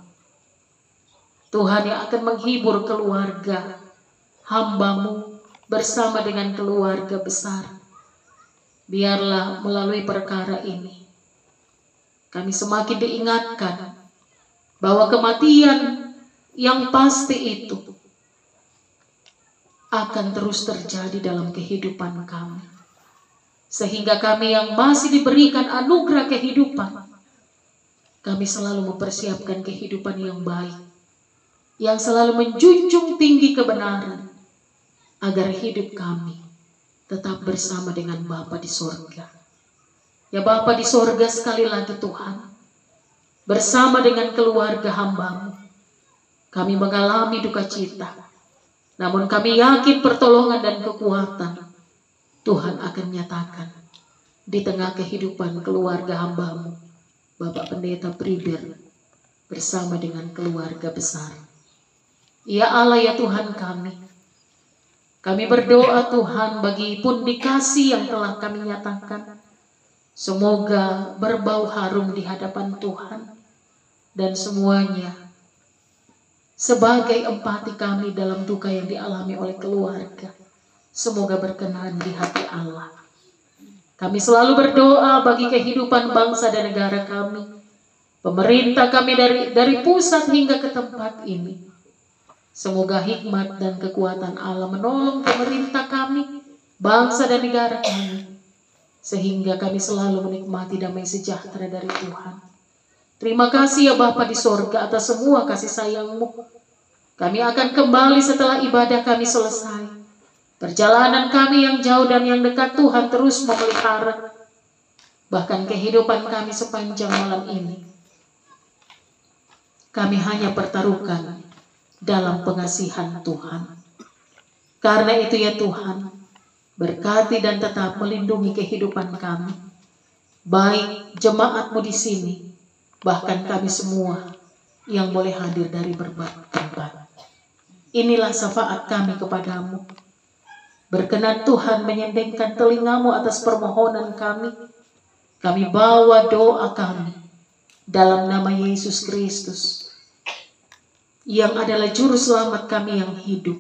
Tuhan yang akan menghibur keluarga hamba-Mu bersama dengan keluarga besar. Biarlah melalui perkara ini kami semakin diingatkan bahwa kematian yang pasti itu akan terus terjadi dalam kehidupan kami. Sehingga kami yang masih diberikan anugerah kehidupan, kami selalu mempersiapkan kehidupan yang baik yang selalu menjunjung tinggi kebenaran, agar hidup kami tetap bersama dengan Bapa di sorga. Ya Bapa di sorga, sekali lagi Tuhan, bersama dengan keluarga hamba-Mu, kami mengalami duka cita. Namun kami yakin pertolongan dan kekuatan Tuhan akan nyatakan di tengah kehidupan keluarga hamba-Mu, Bapak Pendeta Priber, bersama dengan keluarga besar. Ya Allah, ya Tuhan kami berdoa Tuhan bagi pundi kasih yang telah kami nyatakan. Semoga berbau harum di hadapan Tuhan, dan semuanya sebagai empati kami dalam duka yang dialami oleh keluarga, semoga berkenan di hati Allah. Kami selalu berdoa bagi kehidupan bangsa dan negara kami, pemerintah kami dari pusat hingga ke tempat ini. Semoga hikmat dan kekuatan Allah menolong pemerintah kami, bangsa dan negara kami, sehingga kami selalu menikmati damai sejahtera dari Tuhan. Terima kasih ya Bapa di sorga atas semua kasih sayang-Mu. Kami akan kembali setelah ibadah kami selesai. Perjalanan kami yang jauh dan yang dekat Tuhan terus memelihara. Bahkan kehidupan kami sepanjang malam ini, kami hanya pertaruhkan dalam pengasihan Tuhan. Karena itu ya Tuhan, berkati dan tetap melindungi kehidupan kami, baik jemaat-Mu di sini, bahkan kami semua yang boleh hadir dari berbagai tempat. Inilah syafaat kami kepadamu. Berkenan Tuhan menyendengkan telinga-Mu atas permohonan kami. Kami bawa doa kami dalam nama Yesus Kristus, yang adalah juru selamat kami yang hidup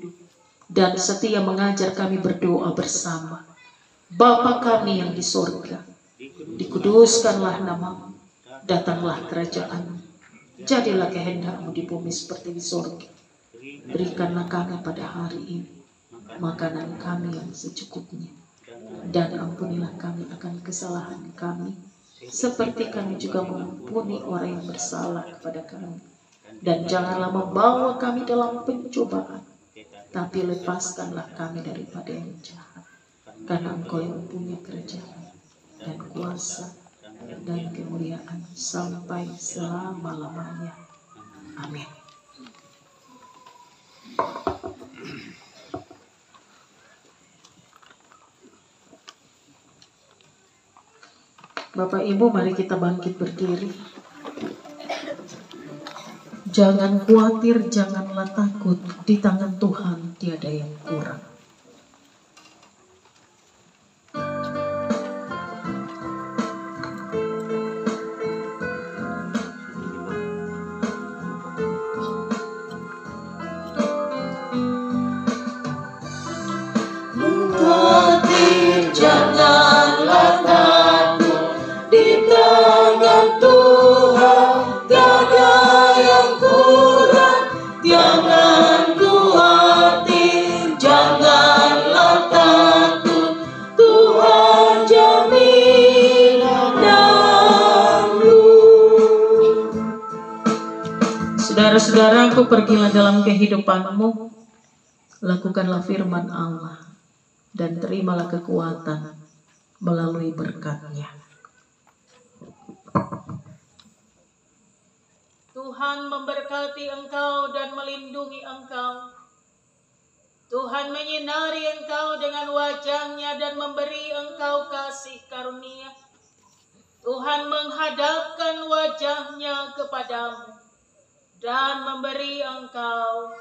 dan setia mengajar kami berdoa bersama. Bapa kami yang di sorga, dikuduskanlah nama-Mu, datanglah kerajaan-Mu, jadilah kehendak-Mu di bumi seperti di sorga. Berikanlah kami pada hari ini makanan kami yang secukupnya, dan ampunilah kami akan kesalahan kami, seperti kami juga mengampuni orang yang bersalah kepada kami. Dan janganlah membawa kami dalam pencobaan, tapi lepaskanlah kami daripada yang jahat. Karena Engkau yang mempunyai kerajaan dan kuasa dan kemuliaan sampai selama-lamanya. Amin. Bapak Ibu, mari kita bangkit berdiri. Jangan khawatir, janganlah takut, di tangan Tuhan tiada yang kurang. Khawatir, janganlah takut, di tangan Tuhan tiada yang kurang. Jangan khawatir, janganlah takut, Tuhan jamin padamu. Saudara-saudaraku, pergilah dalam kehidupanmu, lakukanlah firman Allah, dan terimalah kekuatan melalui berkat-Nya. Tuhan memberkati engkau dan melindungi engkau. Tuhan menyinari engkau dengan wajah-Nya dan memberi engkau kasih karunia. Tuhan menghadapkan wajah-Nya kepadamu dan memberi engkau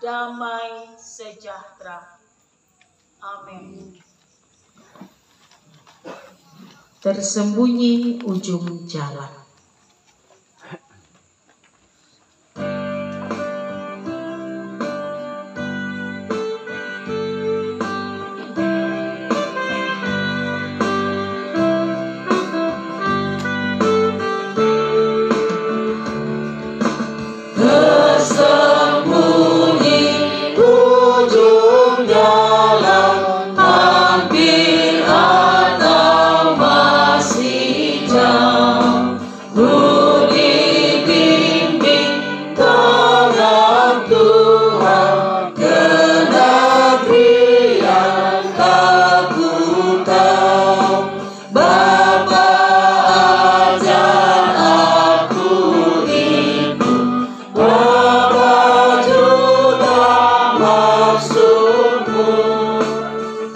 damai sejahtera. Amin. Tersembunyi ujung jalan.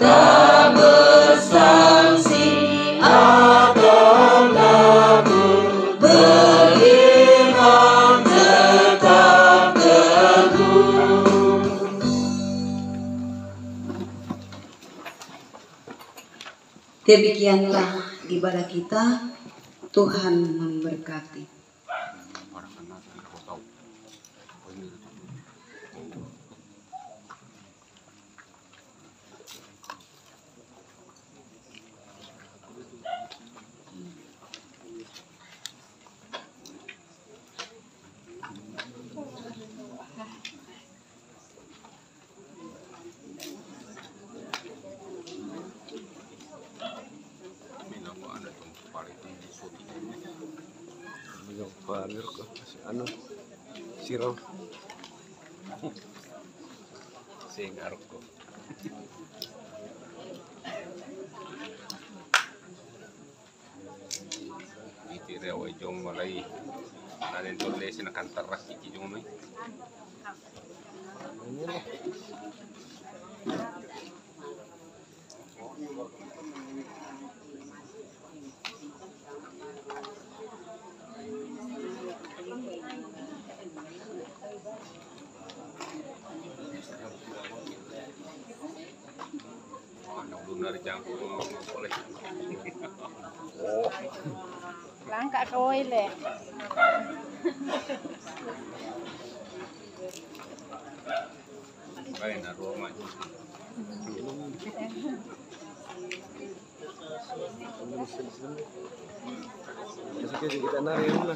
tak bersangsi akan aku beriman tetap teguh. Demikianlah ibadah kita. Tuhan memberkati. Anu siro sing arko itire o jong malai nanen tolle sina kantar rakki jong noi lunar jangkung boleh. Oh. Langka kawai le. Baik, na Roma. Kasi kita narin na.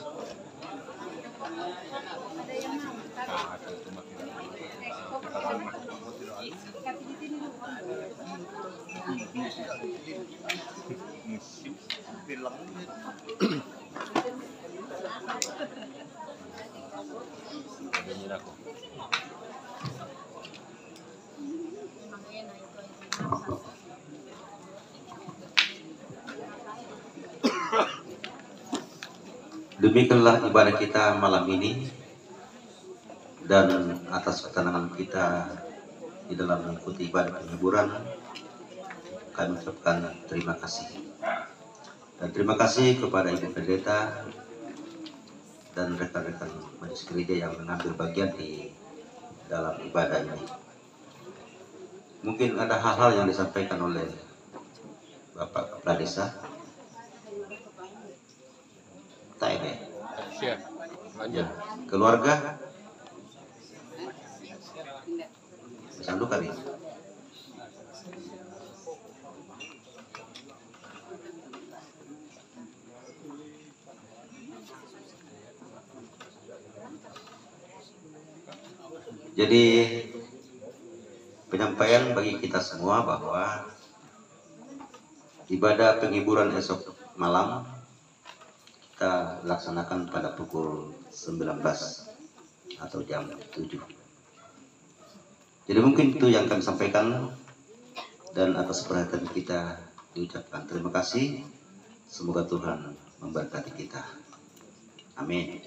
Demikianlah ibadah kita malam ini, dan atas ketenangan kita di dalam mengikuti ibadah penghiburan, kami ucapkan terima kasih. Dan terima kasih kepada Ibu Pendeta dan rekan-rekan majelis gereja yang mengambil bagian di dalam ibadah ini. Mungkin ada hal-hal yang disampaikan oleh Bapak Kepala Desa. Tanya, keluarga, pesan duka nih. Jadi penyampaian bagi kita semua bahwa ibadah penghiburan esok malam kita laksanakan pada pukul 19 atau jam 7. Jadi mungkin itu yang kami sampaikan, dan atas perhatian kita diucapkan terima kasih. Semoga Tuhan memberkati kita. Amin.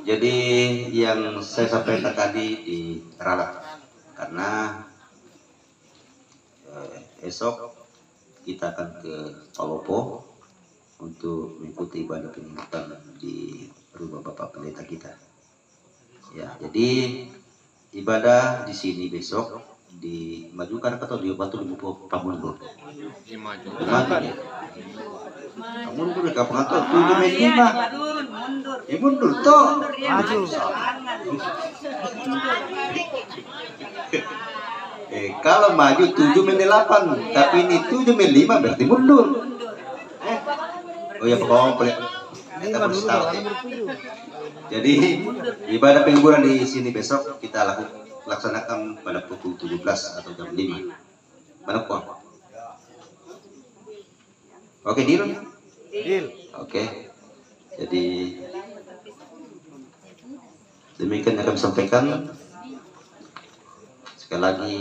Jadi yang saya sampaikan tadi diralat karena esok kita akan ke Palopo untuk mengikuti ibadah penyembuhan di rumah Bapak Pendeta kita. Ya, jadi ibadah di sini besok dimajukan atau dibantu Pak mundur? Maju. Maju. Pak mundur ke pengatur 7 Mei 5. Ya mundur toh. Maju. Kalau maju 7 Mei 8, tapi ini 7 Mei 5 berarti mundur. Oh ya pokoknya kita harus tahu. Jadi ibadah penghiburan di sini besok kita laksanakan pada pukul 17 atau jam 5. Mana puang? Oke, deal? Deal. Oke. Jadi demikian yang kami sampaikan. Sekali lagi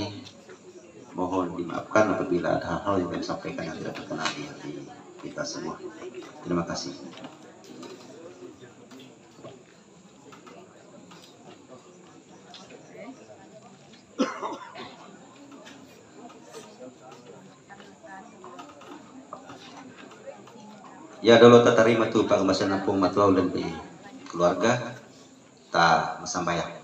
mohon dimaafkan apabila ada hal-hal yang kami sampaikan yang tidak berkenan di hati kita semua. Terima kasih. Ya dulu tak terima tu Pak Masa Nampung Matuau dan di keluarga tak masambayang.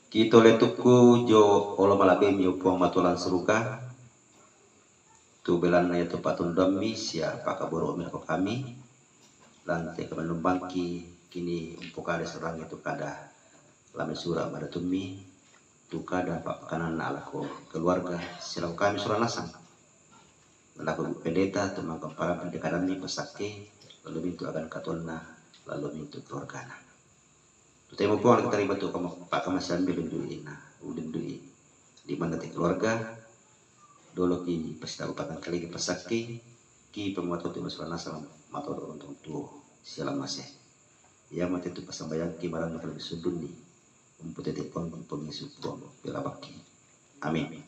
Kita letuku jo olo malabim yo puang matulan seruka. Tu belan na tu patun domi sia pakaboro mirko kami. Lantai kemenum bangki kini umpukade serang itu kada lame sura pada tumi. Tu kada pak kanan alako keluarga silau kami surah nasang. Lalu pendeta teman para pendekatan ini pesake lalu mintu akan katolna lalu mintu keluargana. Tutemu puang terima tu kamu Pak Kamasan bilundui na ulundui di mana ti keluarga dolo ki pesta upatan kali ki pesake ki pemuatu tu masalah salam matur untuk tu sialam masih. Ya mati tu pasambayang ki marang kalau bisunduni umpute ti pon pengisu puang bila bakki. Amin.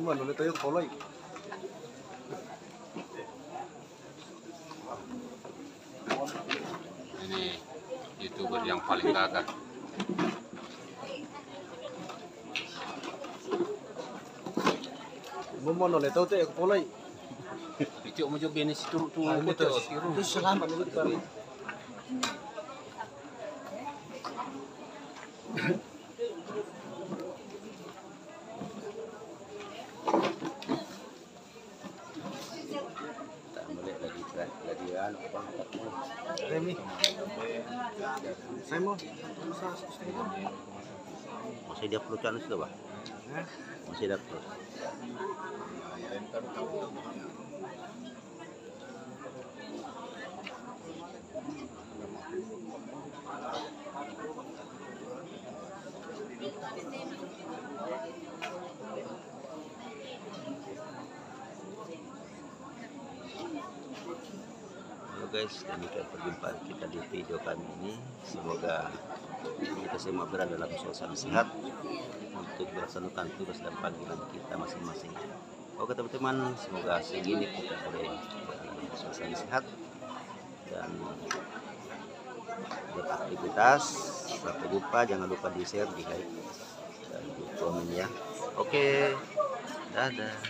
Mana ulit tayo kolay. Ini YouTuber yang paling gagah. Mana ulit tayo kolay. Itu mau coba ini situ tu. Itu selamat nih di kari. Remi, saya mau Masih dia perlu channel sudah Pak? Masih ada perlu. Guys, demikian perjumpaan kita di video kami ini. Semoga kita semua berada dalam suasana sehat untuk melaksanakan tugas dan panggilan kita masing-masing. Oke teman-teman, semoga segini kita boleh berada dalam suasana sehat dan beraktivitas. Sampai jumpa, jangan lupa di share, di like dan di komen ya. Oke, dadah.